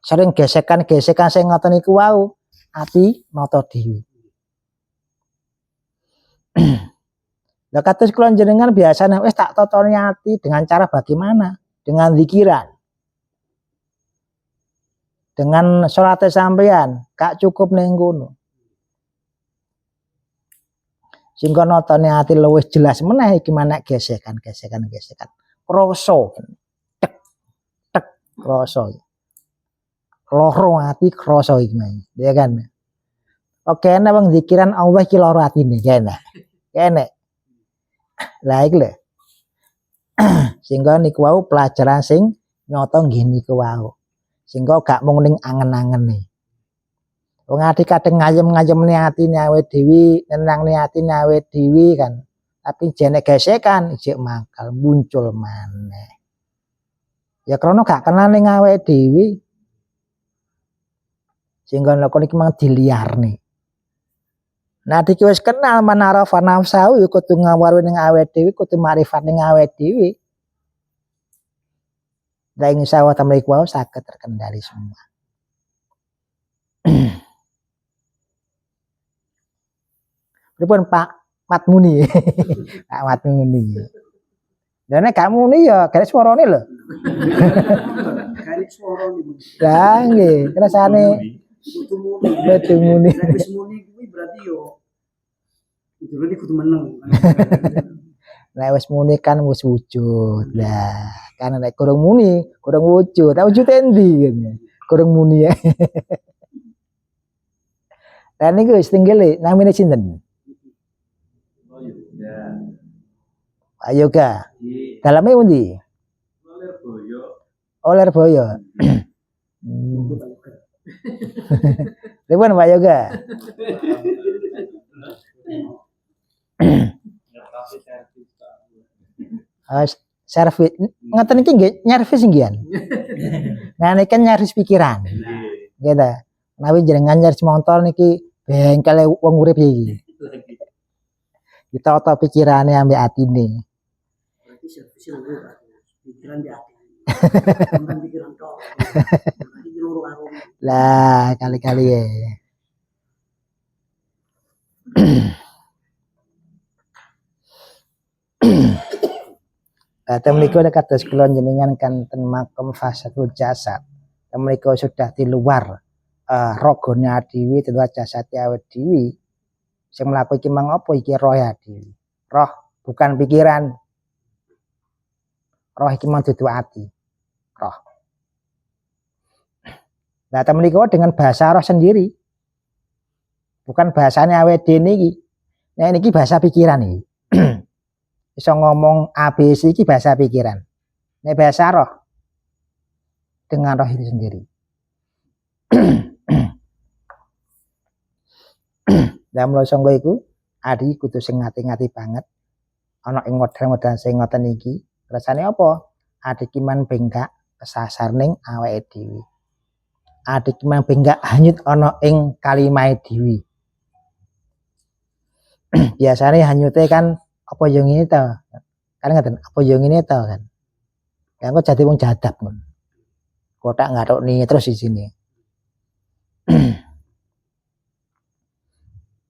A: Sering gesekan-gesekan sing ngoten niku wau, ati noto dhewe. Lah kados kula jenengan biasane wis tak totoni ati dengan cara bagaimana? Dengan zikiran. Dengan salat sampeyan, gak cukup ning kono. Sehingga notone ati luwih jelas meneh iki manek gesekan. Krasa. Tek krasa. Loro ati krasa iki men. Ya kan. Oke nek wong zikiran Allah iki loro atine kene. Kene. Lah iki lho. Sehingga niku wau pelajaran sing nyata nggih niku wau. Sehingga gak mung ning angen-angene. Wong ati kadang ngayem-ngayemne atine awake dhewe, nenangne atine awake dhewe kan. Tapi jene gesekan ijek mangkal muncul maneh. Ya krana gak kenal ning awake dhewe. Sehingga nek iki mang diliarne. Nah iki wis kenal manarafa nafsu ya kudu ngawaru ning awake dhewe, kudu makrifat ning awake dhewe. Lah insyaallah taala iku saged terkendali semua. Pripun Pak Mat Muni? Pak Mat Muni. Lah nek gak muni ya gak suarane lho.
C: Kayak suara nih.
A: Lah nggih, rasane
C: Kudu muni.
A: kudu muni.
C: Nek wis muni kuwi berarti yo kudu kudu meneng.
A: Nek wis muni kan wis wujud. Lah, kan nek kurang muni, kurang wujud. Tak wujud endi kan. Kurang muni ya. Lah niku setinggile namine sinten?
B: Oh ya.
A: Pak Yoga.
B: Di
A: Daleme pundi?
B: Lirboyo.
A: Oh Lirboyo. Pripun Pak Yoga? Servis ngoten iki nggih nyervis nggih. Nah niki kan nyervis pikiran. Nggih ta. Menawi jenengan nyervis motor niki bengkele wong urip iki. Kita oto pikirane ambek atine.
C: Berarti servis lho Pak. Pikiran di hati. Bukan pikiran tok. Berarti loro karo.
A: Lah kali-kali ya. Temliko kados kula jenengan kan ten makom fasadul jasad. Temliko sudah di luar rogone adiwi di luar jasad awet dewi. Sing mlaku iki mang apa iki roh adiwi. Roh bukan pikiran. Roh iki mang dudu ati. Roh. Nah, temliko dengan bahasa roh sendiri. Bukan bahasanya awet niki. Nah, niki bahasa pikiran iki. Iso ngomong ABC iki bahasa pikiran. Nek bahasa roh dengan roh itu sendiri. Lah mula sangga iku adi kudu sing ngati-ngati banget. Ana ing model-model sing ngoten iki, rasane apa? Adi ki man benggak kesasar ning awake dhewe. Adi ki man benggak hanyut ana ing kalimahe dhewe. Biasane hanyute kan apa yo ngene to. Kan ngaten, apa yo ngene to kan. Ya kok jadi wong jadab ngono. Kotak ngarokni terus di sini.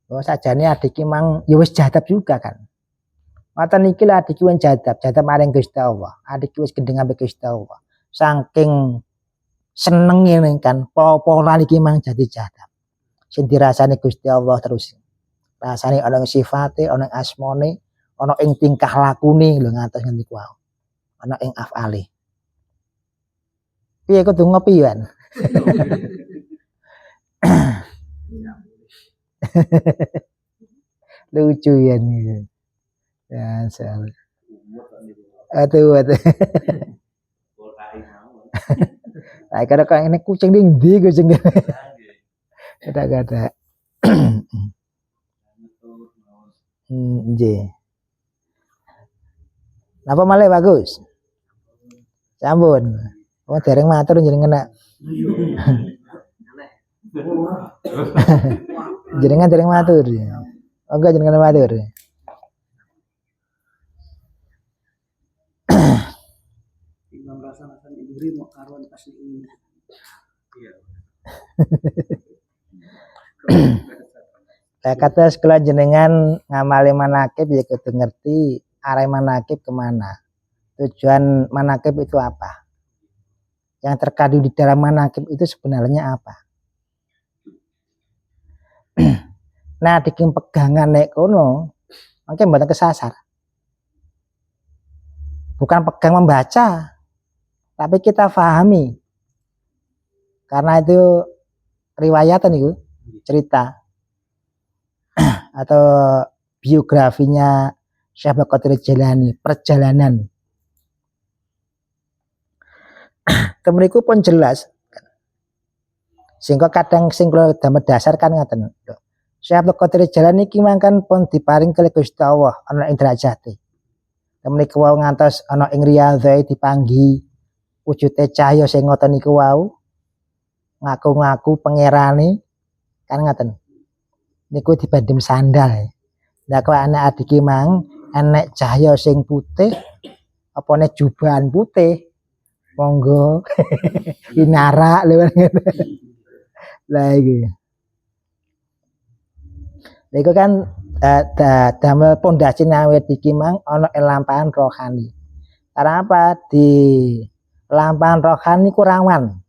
A: Oh sajane adik mang ya wis jadab juga kan. Mata niki lah adik wis jadab maring Gusti Allah. Adik wis gendeng ambek Gusti Allah. Saking senenge kan pola niki mang jadi jadab. Sing dirasani Gusti Allah terus. Rasane ana ing sifate, ana ing asmane, ana ing tingkah lakune lho ngantos ngendi kuwi. Ana ing afale. Piye kudu ngopi kan? Lucu ya nih. Ya, salah. Aduh. Nah, kadang ini kucing di kucing. Kata-kata. Nggih. Napa malah bagus? Sampun. Oh, dereng matur jenengan nak. Jenengan dereng matur. Oh, enggak jenengan matur.
C: Timbang rasa-rasa iburi mau karuan pas ini. Iya.
A: Kata sekolah jenengan ngamali manakib ya kudu ngerti arah manakib kemana. Tujuan manakib itu apa? Yang terkandung di dalam manakib itu sebenarnya apa? Nah, dikim pegangan nek kono, mungkin mboten kesasar. Bukan pegang membaca, tapi kita pahami. Karena itu riwayatan itu, cerita atau biografinya Syekh Abdul Qadir Jailani, perjalanan. Temeriku pun jelas. Sehingga kadang sing kula damel dasar kan ngaten. Syekh Abdul Qadir Jailani iki mangkan pun diparing kali Gusti Allah ana ing derajate. Temeriku wau ngantos ana ing riyadhah dipanggi wujude cahya sing ngoten niku wau. Ngaku-ngaku pangerane kan ngaten. Niku dibandem sandal. Lah kok anak adik mang enek cahya sing putih apa nek jubahan putih. Monggo inara lewat ngene. Lah iki. Niku kan damel pondasi awet iki mang ana lampahan rohani. Karena apa? Di lampahan rohani ku rawan.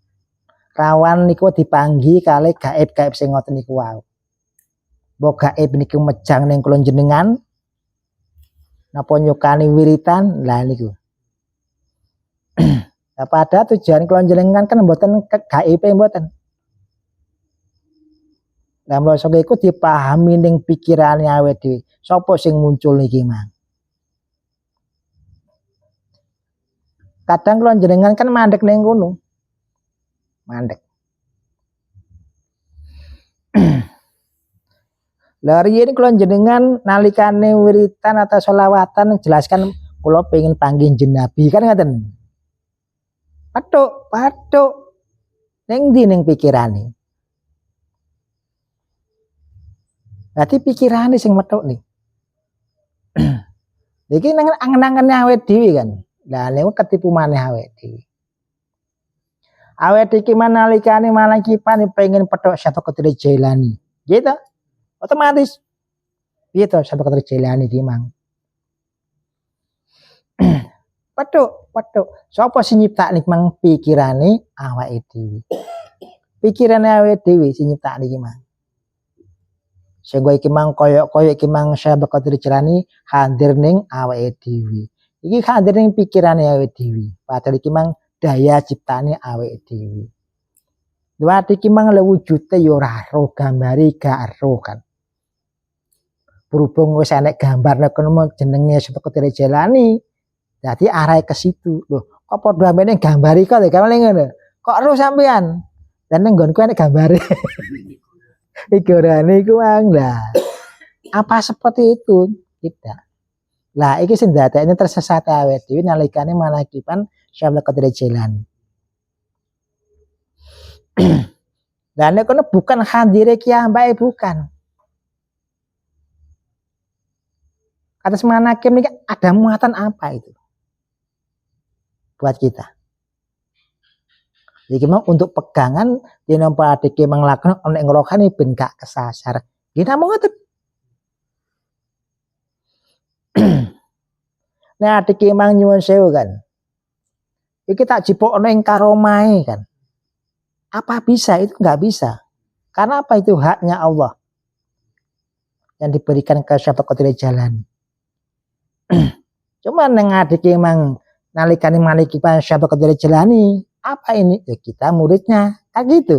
A: Rawan niku dipanggi kali gaib-gaib sing ngoten niku wae. Mbok gaib niku mejang ning kula jenengan. Napa nyukani wiritan? Lah niku. Nah, pada tujuan kula jenengan kan mboten gaib mboten. Lah mlosok iku dipahami ning pikirane awake dhewe. Sapa sing muncul niki mang? Kadang kula jenengan kan mandek ning kono. Mandek. Lah riyen kula jenengan nalikane wiritan atau selawatan jelaskan kula pengen panggih jenabi kan ngoten. Pathuk. Ning ndi ning pikirane? Berarti pikirane sing metuk nih. Iki nang angen-angene awake dhewe kan. Lah niku ketipu maneh awake dhewe. Awake iki nalikane malakipan pengen petuk Syabaqatul Jailani. Gitu. Otomatis. Piye to Syabaqatul Jailani iki mang? Petuk. Sapa sing nyiptakne mang pikirane awake dhewe. Pikirane awake dhewe sing nyiptakne iki mang. Sehingga iki mang koyok iki mang Syabaqatul Jailani hadir ning awake dhewe. Iki hadir ning pikirane awake dhewe. Padahal iki mang daya ciptane awake dhewe. Luwat iki mang wujute ya ora ro, gambare gak ro kan. Berhubung wis enek gambarne kono jenenge Syabaqatul Jailani. Dadi arahe ke situ. Loh, kok padha ambene gambari kok lho kan ngono. Kok ro sampean? Dan ning nggonku enek gambare. Figurane iku mang lah. Apa seperti itu? Tidak. Lah iki sing dadekne tersesat awake dhewe nalikane malakipan Syabaqatul Jailani. Lah nek kono bukan hadire kiambake bukan. Atas manakim ini ada muatan apa itu? Buat kita. Jadi memang untuk pegangan di nomor adik memang lakukan oleh ngerohani ben gak kesasar. Kita mau ngerti. Nah adik memang nyuwun sewu kan. Iki tak jipok ning karomai kan. Apa bisa? Itu nggak bisa. Karena apa? Itu haknya Allah yang diberikan ke Syabaqatul Jailani. Cuma neng adik memang nalikani malakipan Syabaqatul Jailani. Apa ini? Ya kita muridnya. Kayak gitu.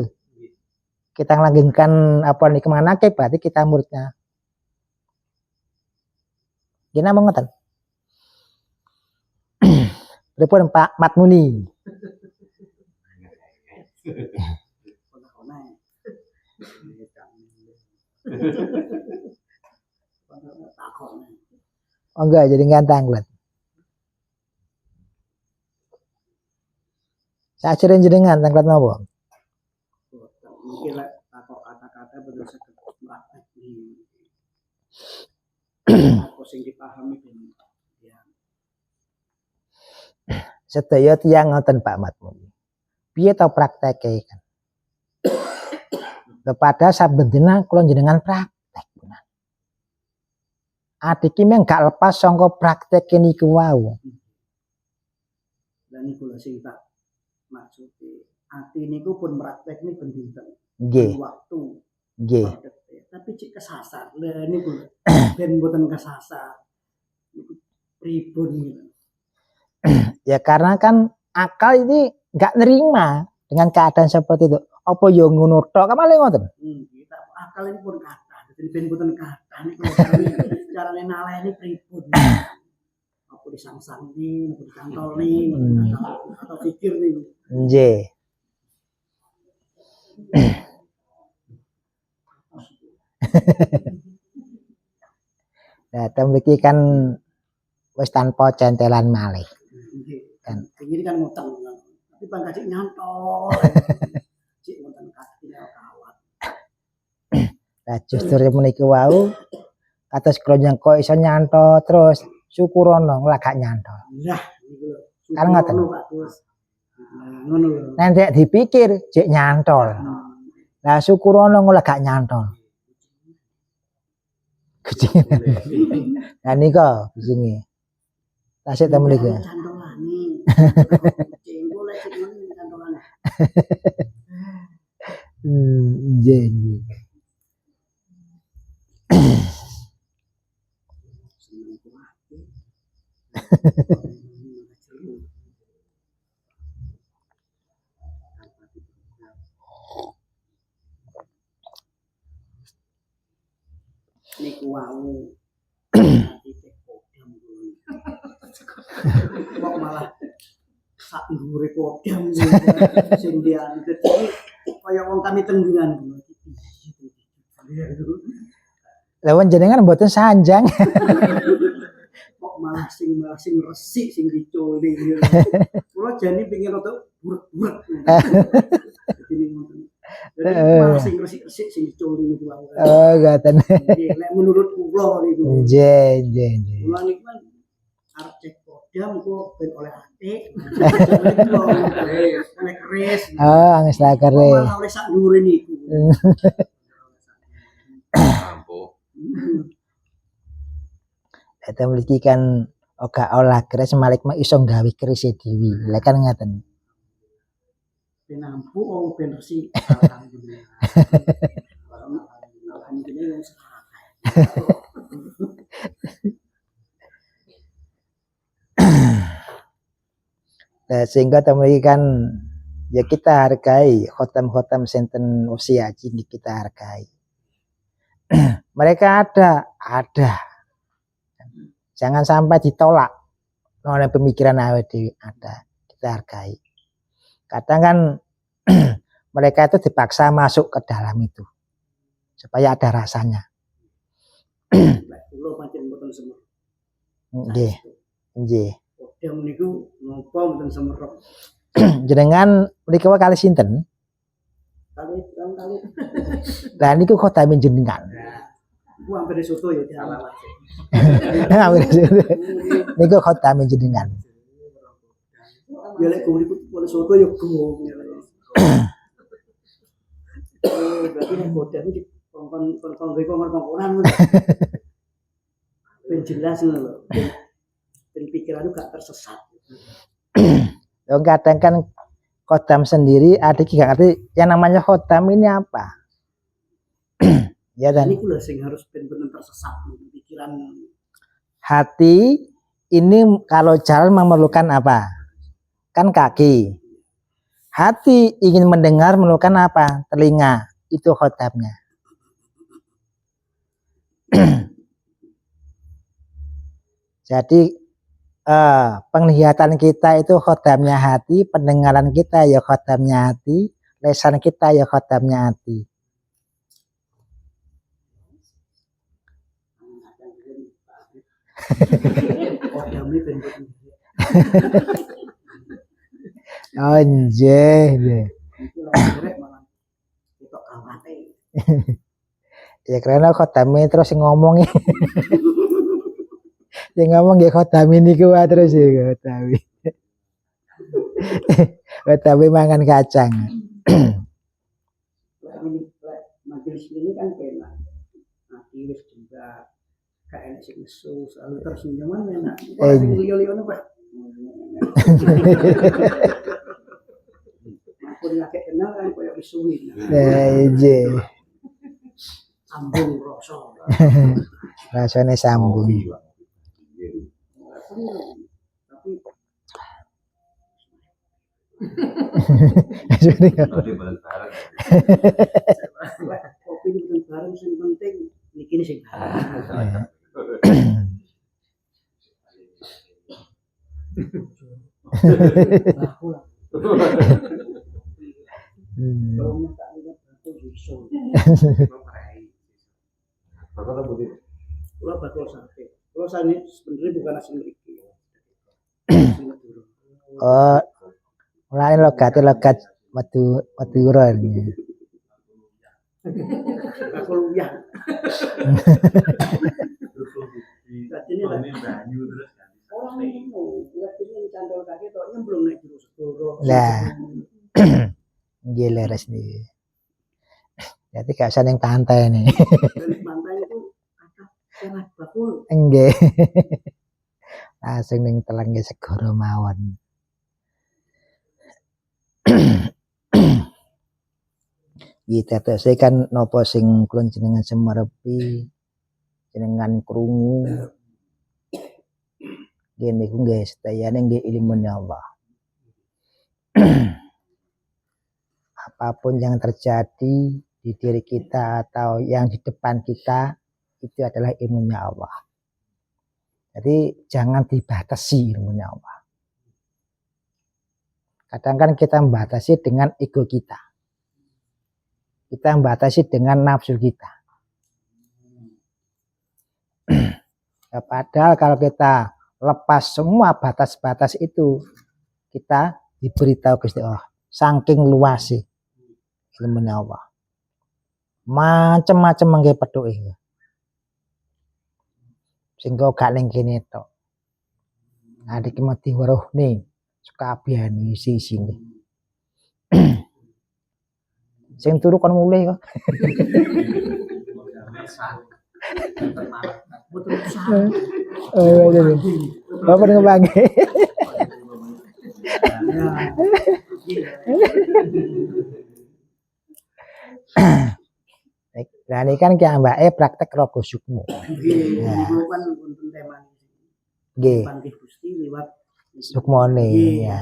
A: Kita ngelanggengkan apa nih kemana ke? Berarti kita muridnya. Gimana mau ngeten? Telepon Pak Matmuni. Oh enggak, jadi gantang lah. Saya sering jenengan tanglet napa?
C: Mungkin lah kata-kata betul sekali merakit di apa sing dipahami ben ya.
A: Sedaya tiyang ngoten Pak Matmuni. Piye to prakteke kan? Kepada saben dina kula jenengan praktek. Adik iki mung gak lepas saka praktek niku wau.
C: Dan niku lho sing tak maksude. Ati niku pun praktek niku ben dinten.
A: Nggih.
C: Waktu.
A: Nggih.
C: Tapi cek kesasar. Lah niku ben mboten kesasar. Niku pripun gitu.
A: Ya karena kan akal ini nggak nerima dengan keadaan seperti itu. Apa yo ngono tok kamane ngoten?
C: Kita akal ini pun kata. Jadi ben mboten kata niku carane naleni pripun. Apa disangsang-sangni, apa dicantolni, atau pikir nih.
A: Nggih. Nah, mriki kan wis tanpa centelan malih. Kan.
C: Ini kan ngutang. Tapi Bang Kacik nyantol. Cik ngutang kaki kawat.
A: Lah justru meniki wau kados kula nyangka iso nyantol terus syukurono lah gak nyantol.
C: Lah niku lho.
A: Kan ngoten.
C: Ngono lho.
A: Nek dipikir cek nyantol. Lah syukurono lah gak nyantol. Kucing. Lah nika kucinge. Tasik ta mriki.
C: Cantolane. Kucing boleh sik ngene cantolane.
A: Nggih.
C: niku wau nanti cek kodam kuwi. Kok malah sak dhuwure kodam sing dian dadi kaya wong kami tenggilan kuwi.
A: Lawan jenengan mboten sanjang.
C: Kok malah sing resik sing diculi. Kula jane pengin rada burek-burek. Dadi ngoten. Jadi malah sing resik-resik sing diculi niku wau.
A: Oh, ngoten.
C: Nggih, nek menurut kula niku.
A: Nggih, nggih, nggih.
C: Kula niku kan arep cek kodam kok ben oleh atik. Oleh keris.
A: Oh, angis lakare.
C: Malah oleh sak dhuwure niku.
B: Lampu.
A: Dadi mriki kan oga olah keris malik mah iso gawe keris dhewe. Lah kan ngaten.
C: Ben ampuh wong ben resik. Alhamdulillah. Alhamdulillah yang sekarang.
A: Nah, sehingga mriki kan ya kita hargai khotam-khotam senten usia tinggi kita hargai. Mereka ada. Jangan sampai ditolak oleh pemikiran awake dhewe, ada. Kita hargai. Kadang kan mereka itu dipaksa masuk ke dalam itu supaya ada rasanya.
C: Kula pancen mboten semer.
A: Nggih, nggih.
C: Kodam niku napa mboten semerep.
A: Jenengan mriki kali sinten?
C: Kali.
A: Lah niku khodame jenengan.
C: Ku hampir soto ya jalan.
A: Niku khodame jenengan.
C: Ya lek niku oleh soto ya gong. Berarti nek kodam iki kongkon-kongkonan. Ben jelas ngono lho. Ben pikiranku gak tersesat.
A: Yang kadang kan khodam sendiri ada gak ngerti yang namanya khodam ini apa. Ya dan
C: Niku lho sing harus ben-ben tersesat pikiran.
A: hati ini kalau jalan memerlukan apa? Kan kaki. Hati ingin mendengar memerlukan apa? Telinga. Itu khodamnya. Jadi penglihatan kita itu khodamnya hati, pendengaran kita ya khodamnya hati, lisan kita ya khodamnya hati.
C: Kodam iki ben
A: Oh nggih.
C: Iki lho derek malah ketok kawate.
A: Ya karena khodame terus ngomong. Yang ngomong ya khodame niku wae terus ya khodame. Khodame mangan kacang.
C: Majelis ini kan penak. Nanti wis juga gak enak sing nesu, selalu tersenyuman enak. Ora sing liyo-liyo Pak. Aku lagi kenal kan koyo isuwi.
A: Nggih.
C: Sambung rasa.
A: Rasane sambung.
C: Tapi
B: Nanti bareng-bareng.
C: kopi itu bareng sing penting niki sing bareng. Aku lah. Kalau minta lihat aku iso.
B: Bapak tak putih.
C: Kula bakul sate. Kula sane sebenarnya bukan asli mriki.
A: Oh, mulai logat Madura.
C: Bakul uyah. Ini
B: banyu terus kan.
C: orang ngono, ini candol kaki tok nyemplung nek jero segoro.
A: Lah. Nggih leres nih. Jadi gak usah ning pantai nih.
C: Dari pantai itu akak sangat bakul.
A: Nggih. Langsung ning Telengge Segoro mawon. Kita saya kan nopo sing kulon jenengan semerepi jenengan krungu. Gini ku nggih sedayane nggih ilmune Allah. Apapun yang terjadi di diri kita atau yang di depan kita, itu adalah ilmunya Allah. Jadi jangan dibatasi ilmunya Allah. Kadang kan kita membatasi dengan ego kita. Kita membatasi dengan nafsu kita. Ya, padahal kalau kita lepas semua batas-batas itu, kita diberitahu Gusti Allah. Saking luasnya ilmunya Allah. Macam-macam mengke petuke. Sehingga gak ning kene tok. Adik mati weruh nih sekabiane isi-isine. Sing turu kon mulih kok.
C: Betul usaha.
A: Oh iya. Bapak ngebangi. Nah ini kan ki ambake praktek rogo sukmo.
C: Nggih, niku kan wonten tema
A: Nggih,
C: panggih Gusti liwat
A: sukmone
C: Nggih.
A: ya.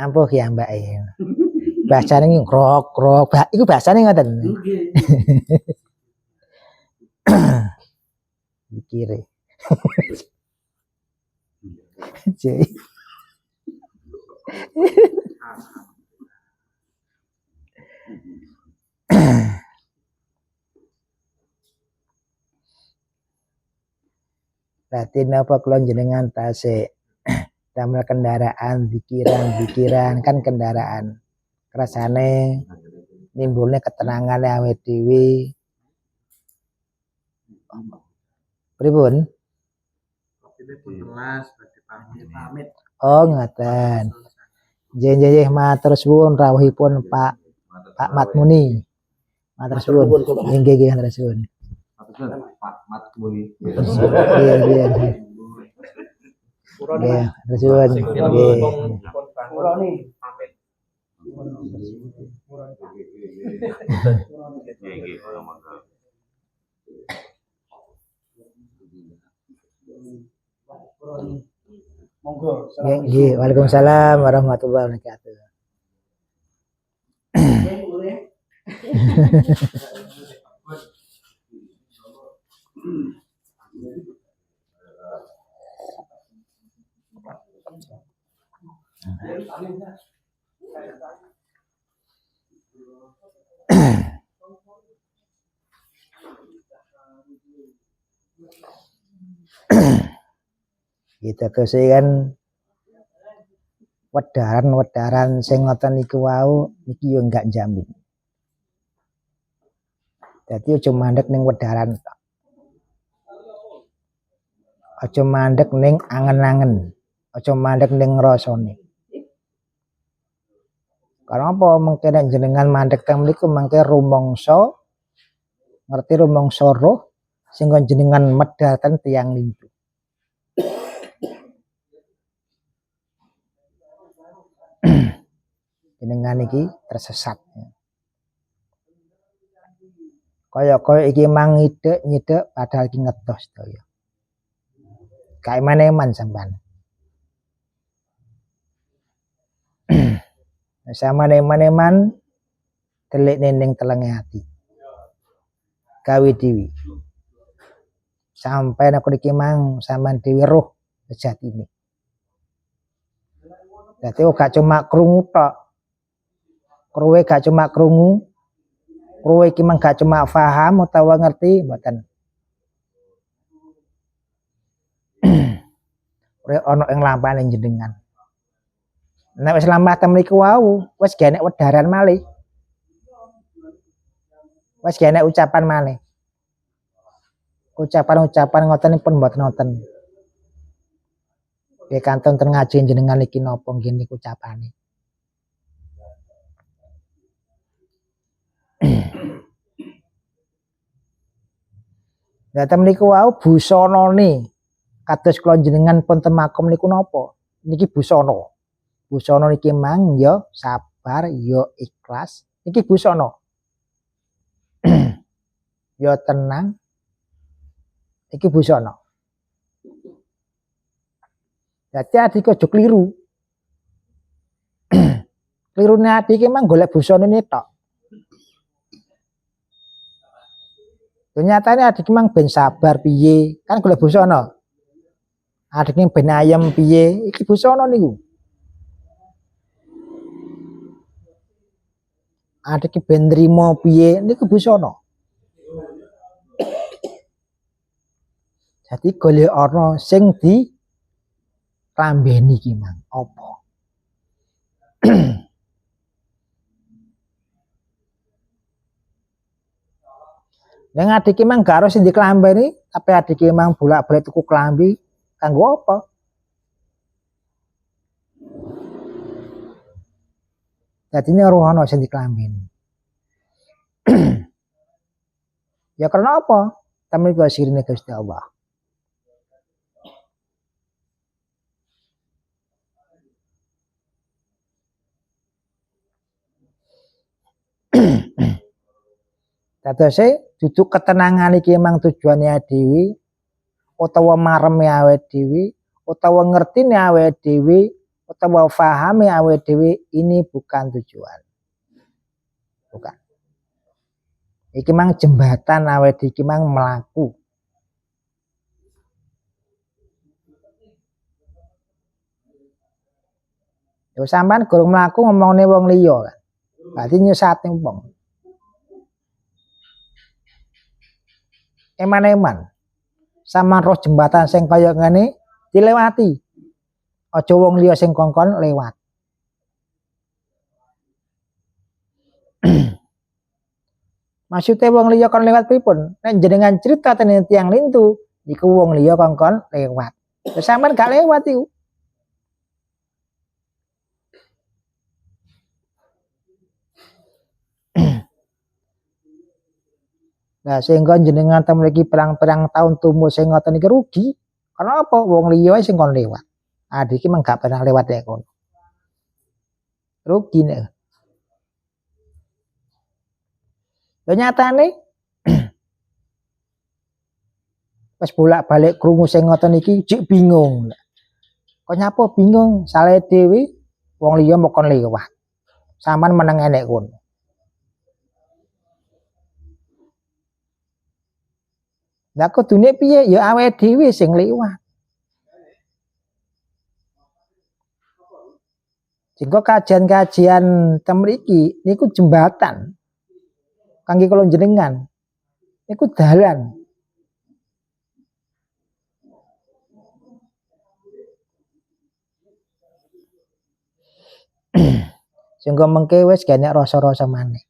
A: Ampuh ki ambake. Bahasane ki krok-krok, iku bahasane ngoten.
C: Nggih.
A: Dikire. Jadi berarti napa kula jenengan tasik damel kendaraan pikiran kan kendaraan rasane nimbulnya ketenangan awake dhewe pripun
D: Ini pun kelas berarti pamit.
A: oh ngoten nggih matur suwun rawuhipun Pak Matmuni matur suwun nggih matur suwun
B: Pak Mat Muni.
A: nggih matur suwun nggih
C: Muroni.
D: Pamit.
B: Nggih, monggo.
C: Monggo.
A: nggih Waalaikumsalam warahmatullahi wabarakatuh.
C: Nggih, boleh.
A: Gitu terus kan wedaran sing ngoten niku wau iki yo enggak jamin. Dadi aja mandek ning wedaran tok. Aja mandek ning angen-angen. Aja mandek ning rasane. Karena apa mengke nek jenengan mandek teng mriku mengke rumangsa ngerti rumangsa roh sing jenengan medhaten tiyang lintu. Jenengan iki tersesat. Kaya iki mang nyidek padahal iki ngedos sedaya. Kae maneman sampean. Sama maneman telik ning telenge ati. Gawe dhewe. Sampai nek iki mang sampean dhewe roh sejatine. Dadi gak cuma krungu tok. Kruwe gak cuma krungu. Kruwe iki mang gak cuma paham utawa ngerti mboten. Ora ana ing lampane jenengan. Nek wis lampah ten mriku wau, wis genek wedaran malih. Wis genek ucapan malih. Ucapan-ucapan ngoten pun mboten ngoten. Nggih kantun ten ngaji jenengan iki napa nggih niku ucapane. Lah ten mriku wau busanane kados kula jenengan pun temakum niku napa? Niki busana. Busana niki mang ya sabar, ya ikhlas. Niki busana. Ya tenang. Iki busana. Dadi adik aja kliru. Klirune adik iki mang golek busanane tok. Nyatane adik mang ben sabar piye? Kan golek busana. Adiknya ben ayem piye? Iki busana niku. Adiknya ben nrimo piye? Niku busana. Jadi golek ana sing di klambeni iki mang apa? Neng adik mang gak harus sing diklambeni, tapi adik mang bolak-balik tuku klambi kanggo apa? Jadi ini ora ana sing diklambeni. Ya karena apa? Temen iku sirine Gusti Allah. Dadose duduk ketenangan iki emang tujuannya dhewe utawa mareme awake dhewe utawa ngertine awake dhewe utawa pahame awake dhewe ini bukan tujuan. Bukan. Iki mang jembatan awake dhewe iki mang mlaku. Yo sampean gurung mlaku ngomongne wong liya kan. Berarti nyesatne wong. Eman-eman. Sama roh jembatan sing kaya ngene dilewati. Aja wong liya sing kongkon lewat. Maksudnya wong liya kon lewat pripun? Nek jenengan cerita tentang tiang lintu, iku wong liya kongkon lewat. Terus sampean gak lewat iku. Nah, sehingga jenengan memiliki perang-perang tahun tumbuh sing ngoten iki rugi. Karena apa? Wong liya sing kon lewat. Adik iki meng gak pernah lewat nek kono. Rugi nek. Lah nyatane pas bolak-balik krungu sing ngoten iki jek bingung. Kok nyapa bingung? Salah dhewe wong liya mau kon lewat. Sampean meneng enek kono. Lah kudune piye? Ya awake dhewe sing liwat. Jika kajian-kajian temriki niku jembatan kangge kula jenengan. Niku dalan. Sehingga mengke wis gak enek rasa-rasa maneh.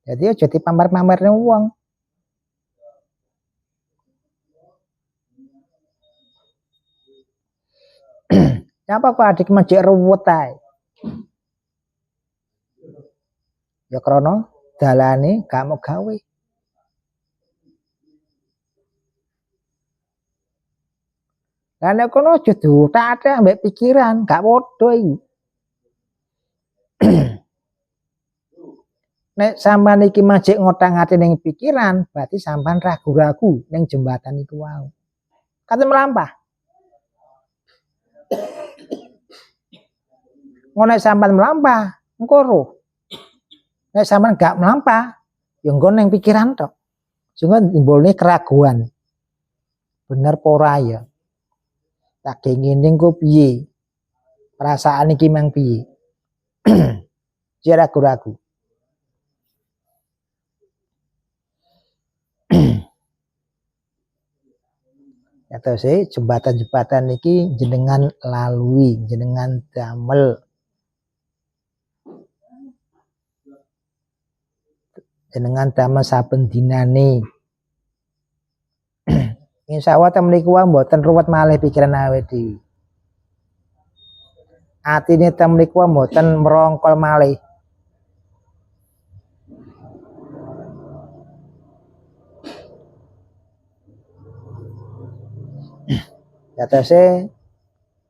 A: Jadi aja dipamer-pamerne wong. Nyapa kok adik majek ruwet ae? Ya krana dalane gak mau gawe. Lah nek kono aja diutak-atik ambek pikiran, gak padha iki. Nek sampean iki majek ngotang-atik ning pikiran, berarti sampean ragu-ragu ning jembatan iku wae. Kate melampah. Ngono sampean melampah, engko roh. Nek sampean gak melampah, ya engko ning pikiran tok. Sehingga timbulne keraguan. Bener apa ora ya? Tak ngene engko piye? Perasaan iki mang piye? Dia ragu-ragu. Atau saya jembatan-jembatan iki jenengan lalui, jenengan damel. Jenengan damel saben dinane. Insyaallah temen iku wae mboten ruwet malih pikiran awake dhewe. Atine temen iku wae mboten merongkol malih. Datase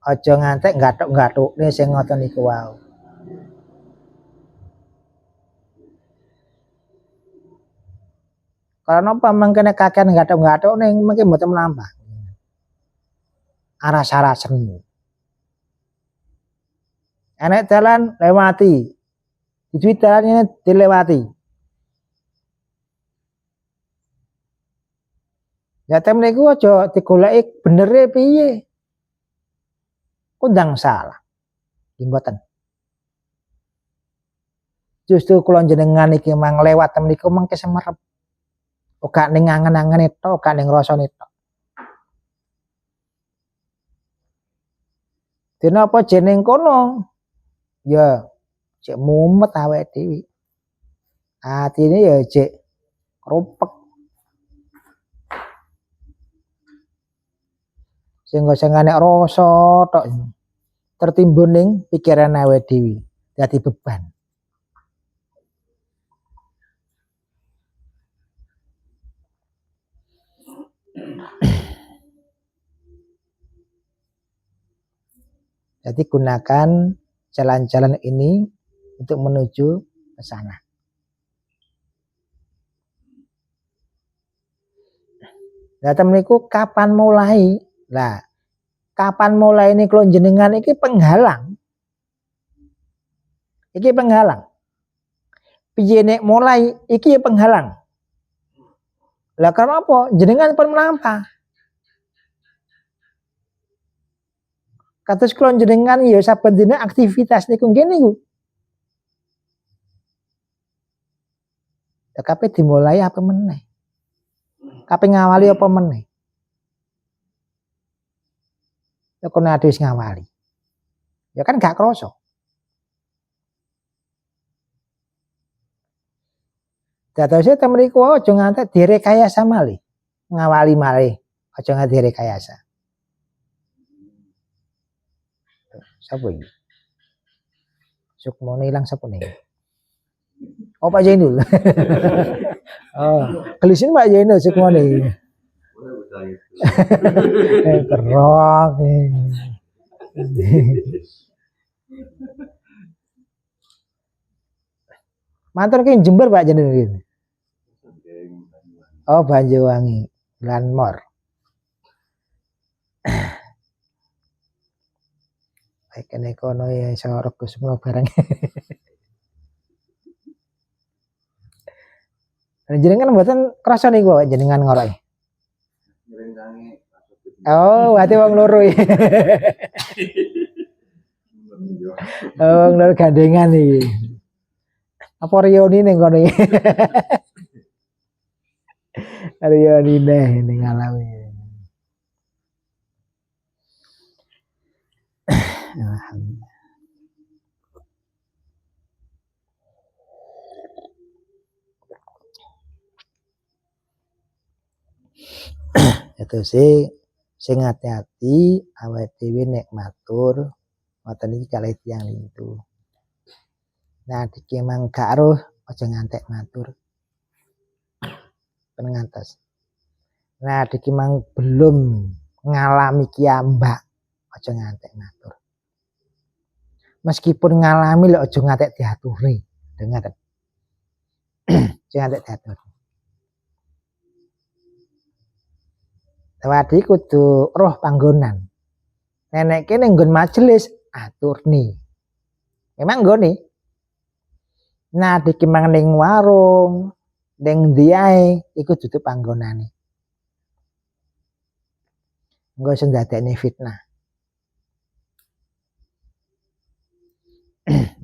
A: aja ngantek gathuk-gathukne sing ngoten niku wae. Karena apa mangkene kakean gathuk-gathuk ning mungkin mboten mlampah. Aras-arasen. Enek dalan lewati. Diduwi dalan dilewati. Ya temen niku aja digoleki benere piye. Kondang salah. Nggih mboten. Justru kula jenengan iki mang lewat temen niku mengke semerep. Ora ning angen-angene tok, ora ning rasane tok. Dene apa jeneng kono? Ya cek mumet awake dhewe. Atine ya cek kropek. Sing nek rasa tok tertimbun ning pikiran awake dhewe. Dadi beban. Jadi gunakan jalan-jalan ini untuk menuju ke sana. Lah temen niku kapan mulai? Lah, kapan mulai ini kula jenengan iki penghalang. Iki penghalang. Piye nek mulai iki ya penghalang. Lah karena apa? Jenengan pun melampah. Kados kula jenengan ya saben dina aktivitas niku nggih niku. Ya kabeh dimulai apa meneh? Kabeh ngawali apa meneh? Ya kono ade wis ngawali. Ya kan gak krasa. Dadose temen niku aja ngantek direkayasa malih. Ngawali malih, aja ngantek direkayasa. Sapa iki? Sukmone ilang sapa nih? Oh Pak Zainul. Oh, kelisin Pak Zainul Sukmone. Kerok. Matur ki Jember Pak Zainul. Oh Banyuwangi, Lanmor. Kene kono ya iso rego semua barang. Jenengan mboten krasa niku jenengan ngoroki. Oh, berarti wong loro. Oh, wong loro gandengan iki. Apa reuni ning kono iki? Reuni neh ning alami. Itu sing hati-hati awake dhewe nek matur ngoten iki kalih tiyang lintu. Nah diki mang gak aruh aja ngantek matur. Ben ngantos. Nah diki mang belum ngalami kiambak aja ngantek matur. Meskipun ngalami lho aja ngantek diaturi. Dengar. Aja ngantek diatur. Tawadi kudu roh panggonan. Nenek kene nggon majelis aturni. Memang nggone. Nah diki mang ning warung, ning ndi ae iku dudu panggonane. Engko iso ndadekne fitnah.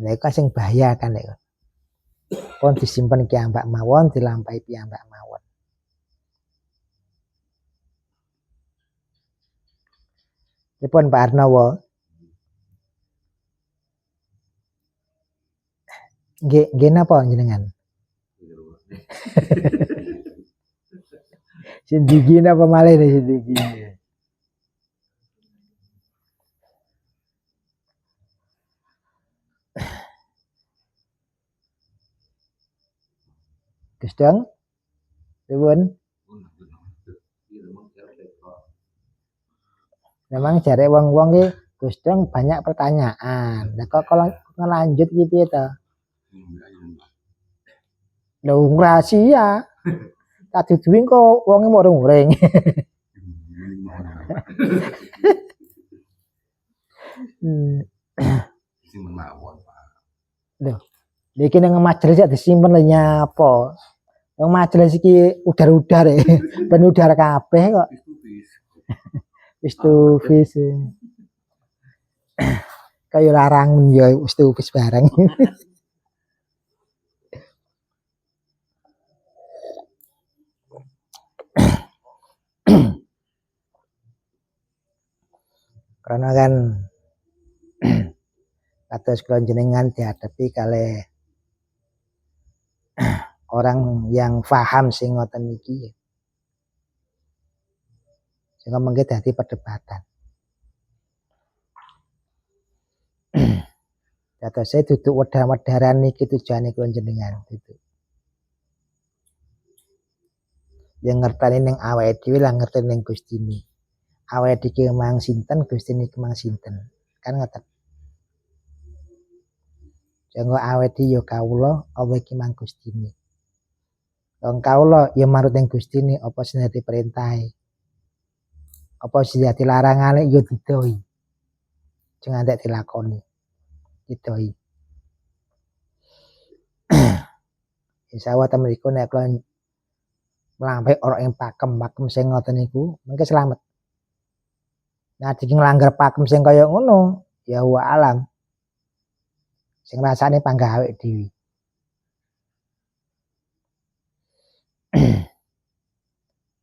A: Lha iku sing bahaya kan lho. Pun disimpen kiambak mawon, dilampahi piyambak mawon. Pripun Pak Arnawa? Nggih napa jenengan? Sindigi napa malih nih sindigi? Gusdang? Pripun? Memang jare wong-wong ki Gusdang banyak pertanyaan. Lah kok kalau ngelanjut iki piye to? Lho rahasia. Tak duduhi kok wonge muring-muring.
B: Simpen mawon, Pak.
A: Iki nang majelis ya disimpen lho nyapa. Nang majelis iki udar-udar ya. Ben udar kabeh kok. Wis tufis. Kayak larang ya wis tufis bareng. Karena kan kados kula jenengan dihadapi kalih orang yang paham sing ngoten iki. Sehingga mengke dadi perdebatan. Dados saya duduk wedar-wedaran niki tujuane kula jenengan gitu. Yang ngerteni ning awake dhewe lah ngerteni ning Gustine. Awake dhewe mang sinten, Gustine iki mang sinten. Kan ngoten. Jango awake dhewe ya kawula, apa iki mang Gustine. Wong kawula ya manut ning Gustine apa sing dadi perintahe. Apa sing dadi larangane ya didhawuhi. Aja ngantek dilakoni. Didhawuhi. Insyaallah temen iku nek kula mlampah ora ing pakem sing ngoten niku mengke slamet. Nah, iki nglanggar pakem sing kaya ngono, ya wa alam. Sing rasane panggah awake dhewe.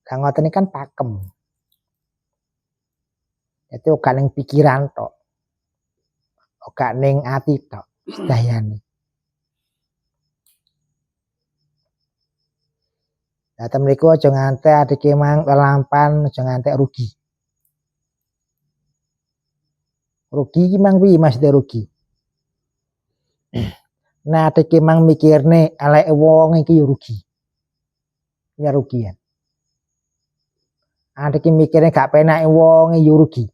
A: Lah ngoten iki kan pakem. Dadi ora ning pikiran tok. Ora ning ati tok, sedayane. Lah temen iku aja ngantek adike mang lelampan, aja ngantek rugi. Rugi iki mang piye maksudnya rugi? Nah, adike mang mikirne eleke wong iki ya rugi. Ya rugi ya. Adike mikirne gak penake wong ya rugi.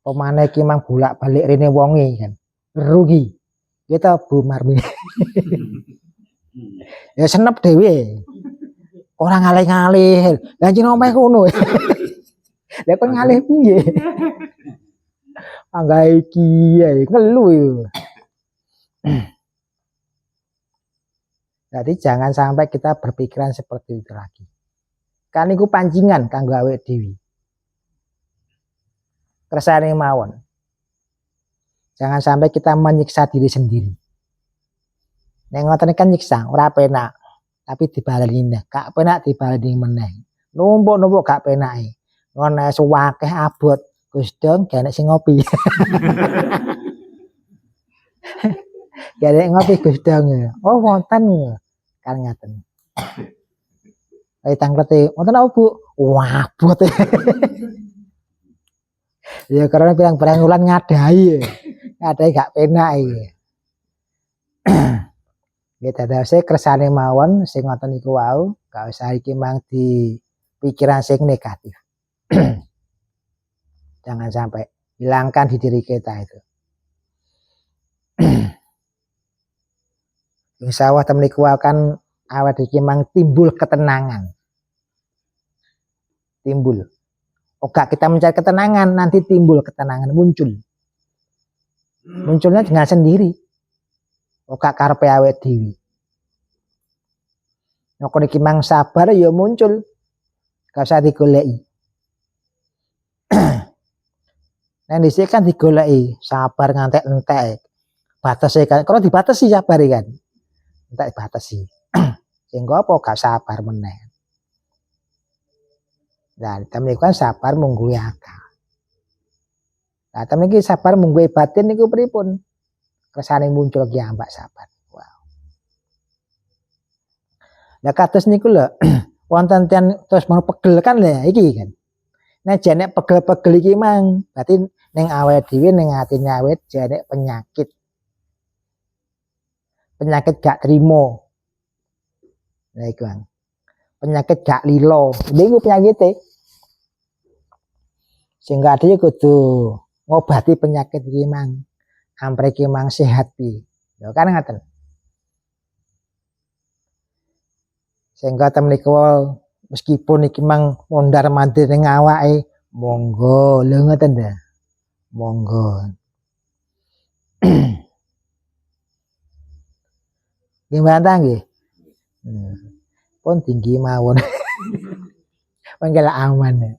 A: Pemane iki mang bolak-balik rene wonge kan. Rugi. Kita bumar. Ya senep dhewe. Ora ngalih-ngalih. Lah jeneng omah ngono. Lah kok ngalih piye? Angga iki ya ngelu yo. Jadi jangan sampai kita berpikiran seperti itu lagi. Kan iku pancingan kanggo awake dhewe. Kersane mawon. Jangan sampai kita menyiksa diri sendiri. Nek ngoten kan nyiksa, ora penak. Tapi dibaleni neh, gak penak dibaleni meneh. Numpuk-numpuk gak penake. Ngono suwakeh abot, Gus Dong gak nek sing ngopi. Gak nek ngopi Gus Dong. Oh, wonten. Kan ngaten. Ayo tangklete, wonten apa, Bu? Wah, abot. Ya karena pirang-pirang wulan ngadahi. Ngadahi gak penak iki. Ya dadase kersane mawon sing ngoten niku wau, gak usah iki mang di pikiran sing negatif. Jangan sampai hilangkan di diri kita itu. Insyaallah temen niku akan awak iki mang timbul ketenangan. Timbul. Oga kita mencari ketenangan, nanti timbul ketenangan muncul. Munculnya dengan sendiri. Oga karepe awake dhewe. Nek iki mang sabar ya muncul. Gak usah digoleki. Nek dhisik kan digoleki, sabar ngantek entek. Batase kan kalau dibatasi sabar kan. Entek dibatasi. Sehingga apa gak sabar meneh. Nah, temen kan sabar mungguhi akal. Nah, temen iki sabar mungguhi batin niku pripun? Kersane muncul ki ambak sabar. Wow. Lah kados niku lho, wonten ten terus mau pegel kan lho iki kan. Nek jane pegel-pegel iki mang, berarti ning awake dhewe ning atine awet jane penyakit. Penyakit gak trimo. Nah iku kan. Penyakit gak lilo. Niku penyakite. Sehingga dia kudu ngobati penyakit iki mang. Ampre iki mang sehat piye. Lho kan ngaten. Sehingga temen niku meskipun iki mang mondar-mandir ning awake, monggo lho ngoten ta. Monggo. Gimana nggih? Pun tinggi mawon. Panggil aman ya.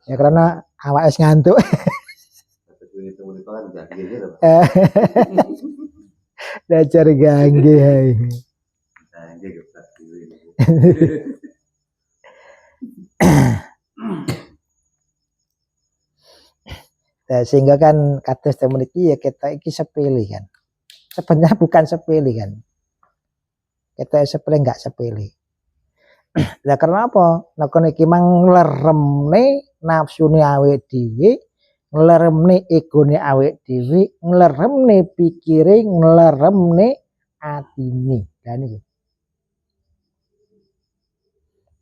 A: Ya karena awak wis ngantuk. Dacar gangge hai. Nah, sehingga kan kados temen iki ya kita iki sepele kan. Sebenarnya bukan sepele kan. Kita sepele enggak sepele. Lah karena apa? Nek iki mang ngleremne nafsune awake dhewe, ngleremne egone awake dhewe, ngleremne pikire, ngleremne atine. Lah niku.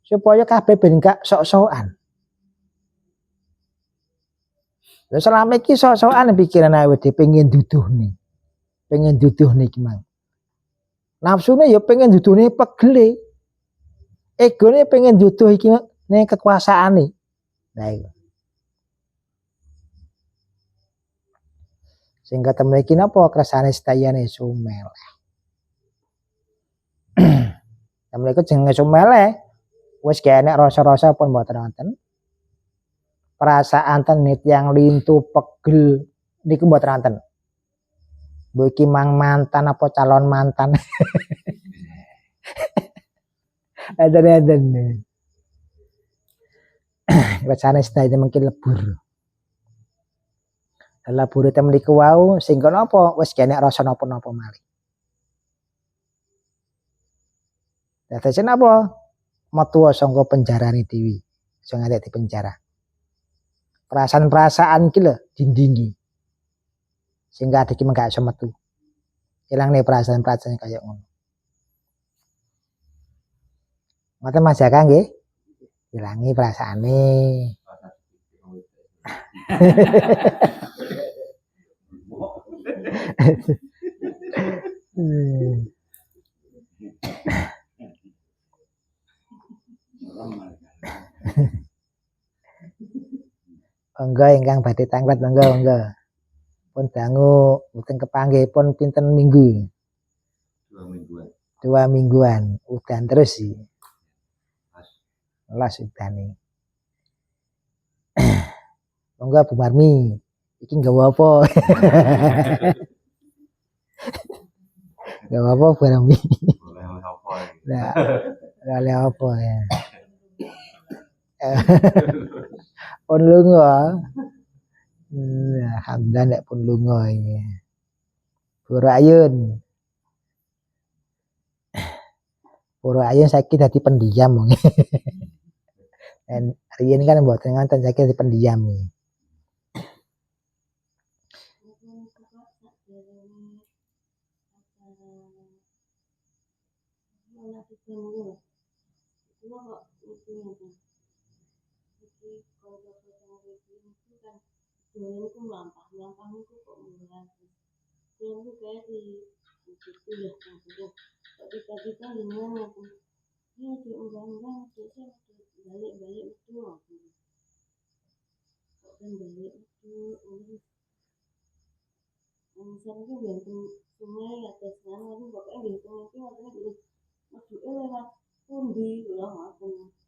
A: Supaya kabeh ben gak sok-sokan. Lah selama iki sok-sokan pikiran awake dhewe pengen duduhne. Pengen duduhne iki mang. Nafsune ya pengen duduhne pegele. Egone pengen duduh iki ning kekuasaane. Nah iku. Sehingga temen iki napa kersane setayane sumel. Temen iku jenenge sumele. Wis kene rasa-rasa pun mboten wonten. Perasaan tenit yang lintu pegel niku mboten wonten. Mbok iki mang mantan apa calon mantan. Ada. Kersane setayane mungkin lebur. Lebur temen iku wau sehingga napa wis kene rasa napa-napa malih. Dadi napa? Metu saka penjarane dhewe. Aja nganti dipenjara. Perasaan-perasaan iki lho dindingi. Sehingga adik iki gak iso metu. Ilangne perasaan-perasaan kaya ngono. Ngoten Mas Jaka nggih? Ilangi perasaane. Monggo ingkang badhe tanglet monggo. Pun dangu mboten kepanggih pun pinten minggu. 2 mingguan. Udan terus sih. Las udane. Monggo Bu Marmi. Iki nggawa apa? Nggawa apa Bu Marmi? Lah, oleh apa ya? Pun lunga. Alhamdulillah nek pun lunga iki. Pura Ayun. Pura Ayun saiki dadi pendiam wong. Dan riyen kan mboten ngonten saiki dadi pendiam iki.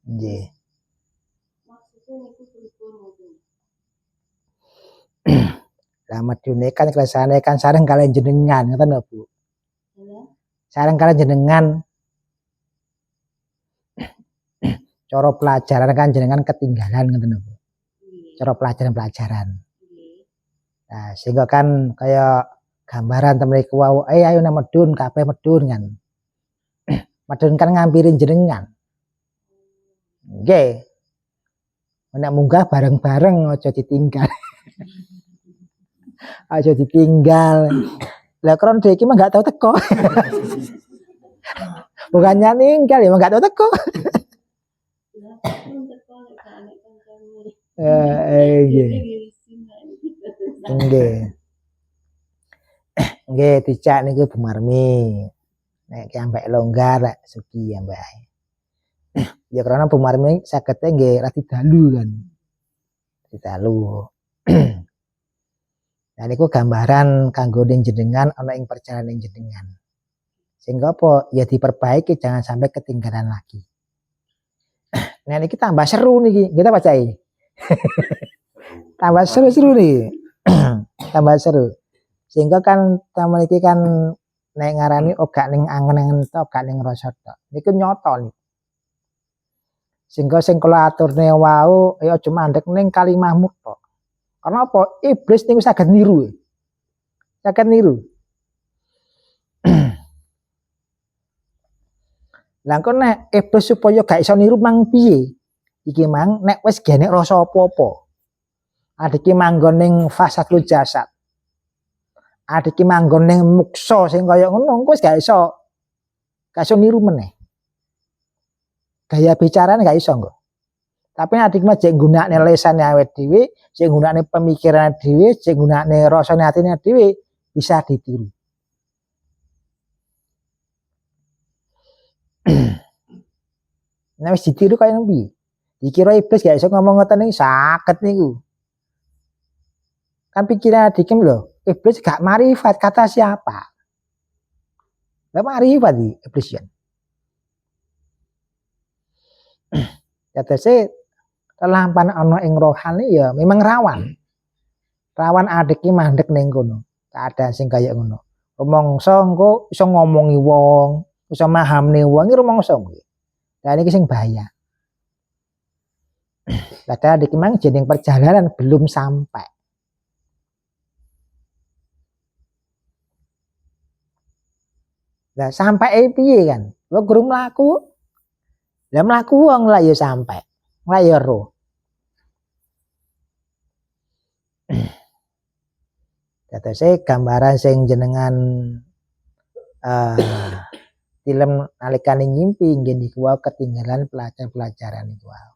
A: Nggih. Lah medune kan kersane kan sareng kalian jenengan ngoten lho Bu. Sareng kalian jenengan. Cara pelajaran kan jenengan ketinggalan ngoten lho Bu. Cara pelajaran. Nah, sehingga kan kayak gambaran temen iku wau, ayo nang medun kabeh medun kan. Medun kan ngampirin jenengan. Nggih. Nek munggah bareng-bareng aja ditinggal. Aja ditinggal. Lah kron dhek iki mah gak tau teko. Bukannya ninggal ya, gak tau teko. Nggih. Nggih, dicak niku Bu Marmi. Nek ki ambek longgar lek sugi ambek ae. Ya karena Bu Marmi sagete nggih radi dalu kan. Didalu. Dan niku gambaran kanggo ning jenengan ana ing perjalanan jenengan. Sehingga apa? Ya diperbaiki jangan sampai ketinggalan lagi. Nah niki tambah seru niki, kita bacai. Tambah seru-seru nih. Tambah seru. Sehingga kan tamu niki kan nek ngarani gak ning angen-angen tok, gak ning rasa tok. Niku nyoto nih. Sehingga sing kula aturne wau ya aja mandek ning kalimahmu tok. Karena apa? Iblis niku saged niru. Saged niru. Lah kok nek iblis supaya gak iso niru mang piye? Iki mang nek wis genek rasa apa-apa. Adiki manggon ning fasadul jasad. Adiki manggon ning muksa sing kaya ngono wis gak iso niru meneh. Gaya bicarane gak iso kok. Tapi adik mah jek nggunakne lesane awake dhewe, jek nggunakne pemikiran dhewe, jek nggunakne rasane atine dhewe bisa ditiru. Nah wis ditiru kaya piye? Dikira iblis gak iso ngomong ngoten iki saged niku. Kan pikiran adikem lho, iblis gak marifat kata siapa? Lah marifat iki iblis ya. Tetese kelampan ana ing rohani ya memang rawan. Rawan adik iki mandek ning kono. Keadaan sing kaya ngono. Rumangsa engko iso ngomongi wong, iso mahamne wong iki rumangsa kuwi. Lah niki sing bahaya. Padahal adik mang jeneng perjalanan belum sampai. Lah sampai piye kan? Wong guru mlaku. Lah mlaku wong lah ya sampai. Lah ya ro. Tetese gambaran sing jenengan film nalikane ngimpi nggih niku wae ketinggalan pelajaran niku wae.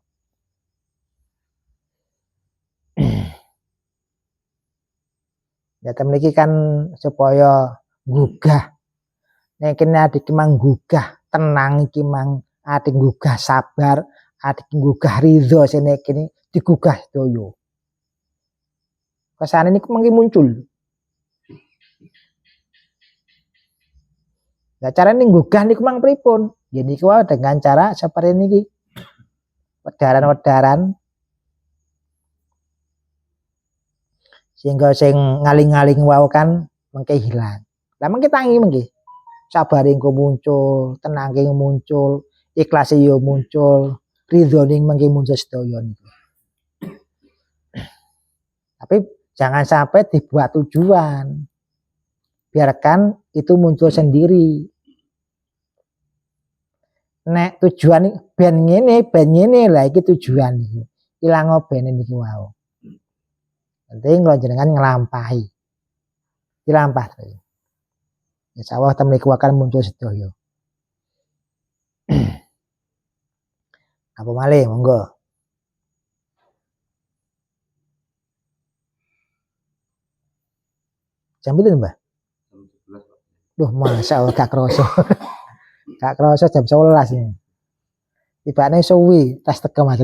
A: Ya temen iki kan supaya gugah. Nek kene adik mang gugah, tenang iki mang adik gugah sabar, adik gugah ridho sene kene digugah sedaya. Kesane niku mengki muncul. Nah carane nggugah niku mang pripun? Ya niku wae dengan cara seperti niki. Wedaran-wedaran sehingga sing ngaling-ngaling wau kan mengke hilang. Lah mengke tangi mengke. Sabare engko muncul, tenange muncul, ikhlase yo muncul, ridhone mengke muncul sedaya niku. Tapi jangan sampai dibuat tujuan. Biarkan itu muncul sendiri. Nek tujuan ben ngene lah iki tujuan iki. Ilang ben niku wau. Penting kalau jenengan ngelampahi. Dilampah terus. Insyaallah temen niku akan muncul sedaya. Apa malih monggo. Jam pinten, Mbah?
B: Jam 11, Pak.
A: Duh, masyaallah gak kroso. Gak kroso jam 11 ini. Tibane suwi tas teko Mas.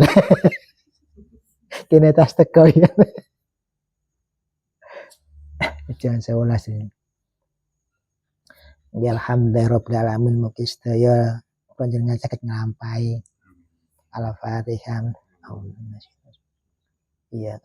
A: Kene tas teko ya. Jam 11 ini. Ya alhamdulillahirabbil alamin mugi sedaya panjenengan saged nglampahi Al-Fatihah. Iya,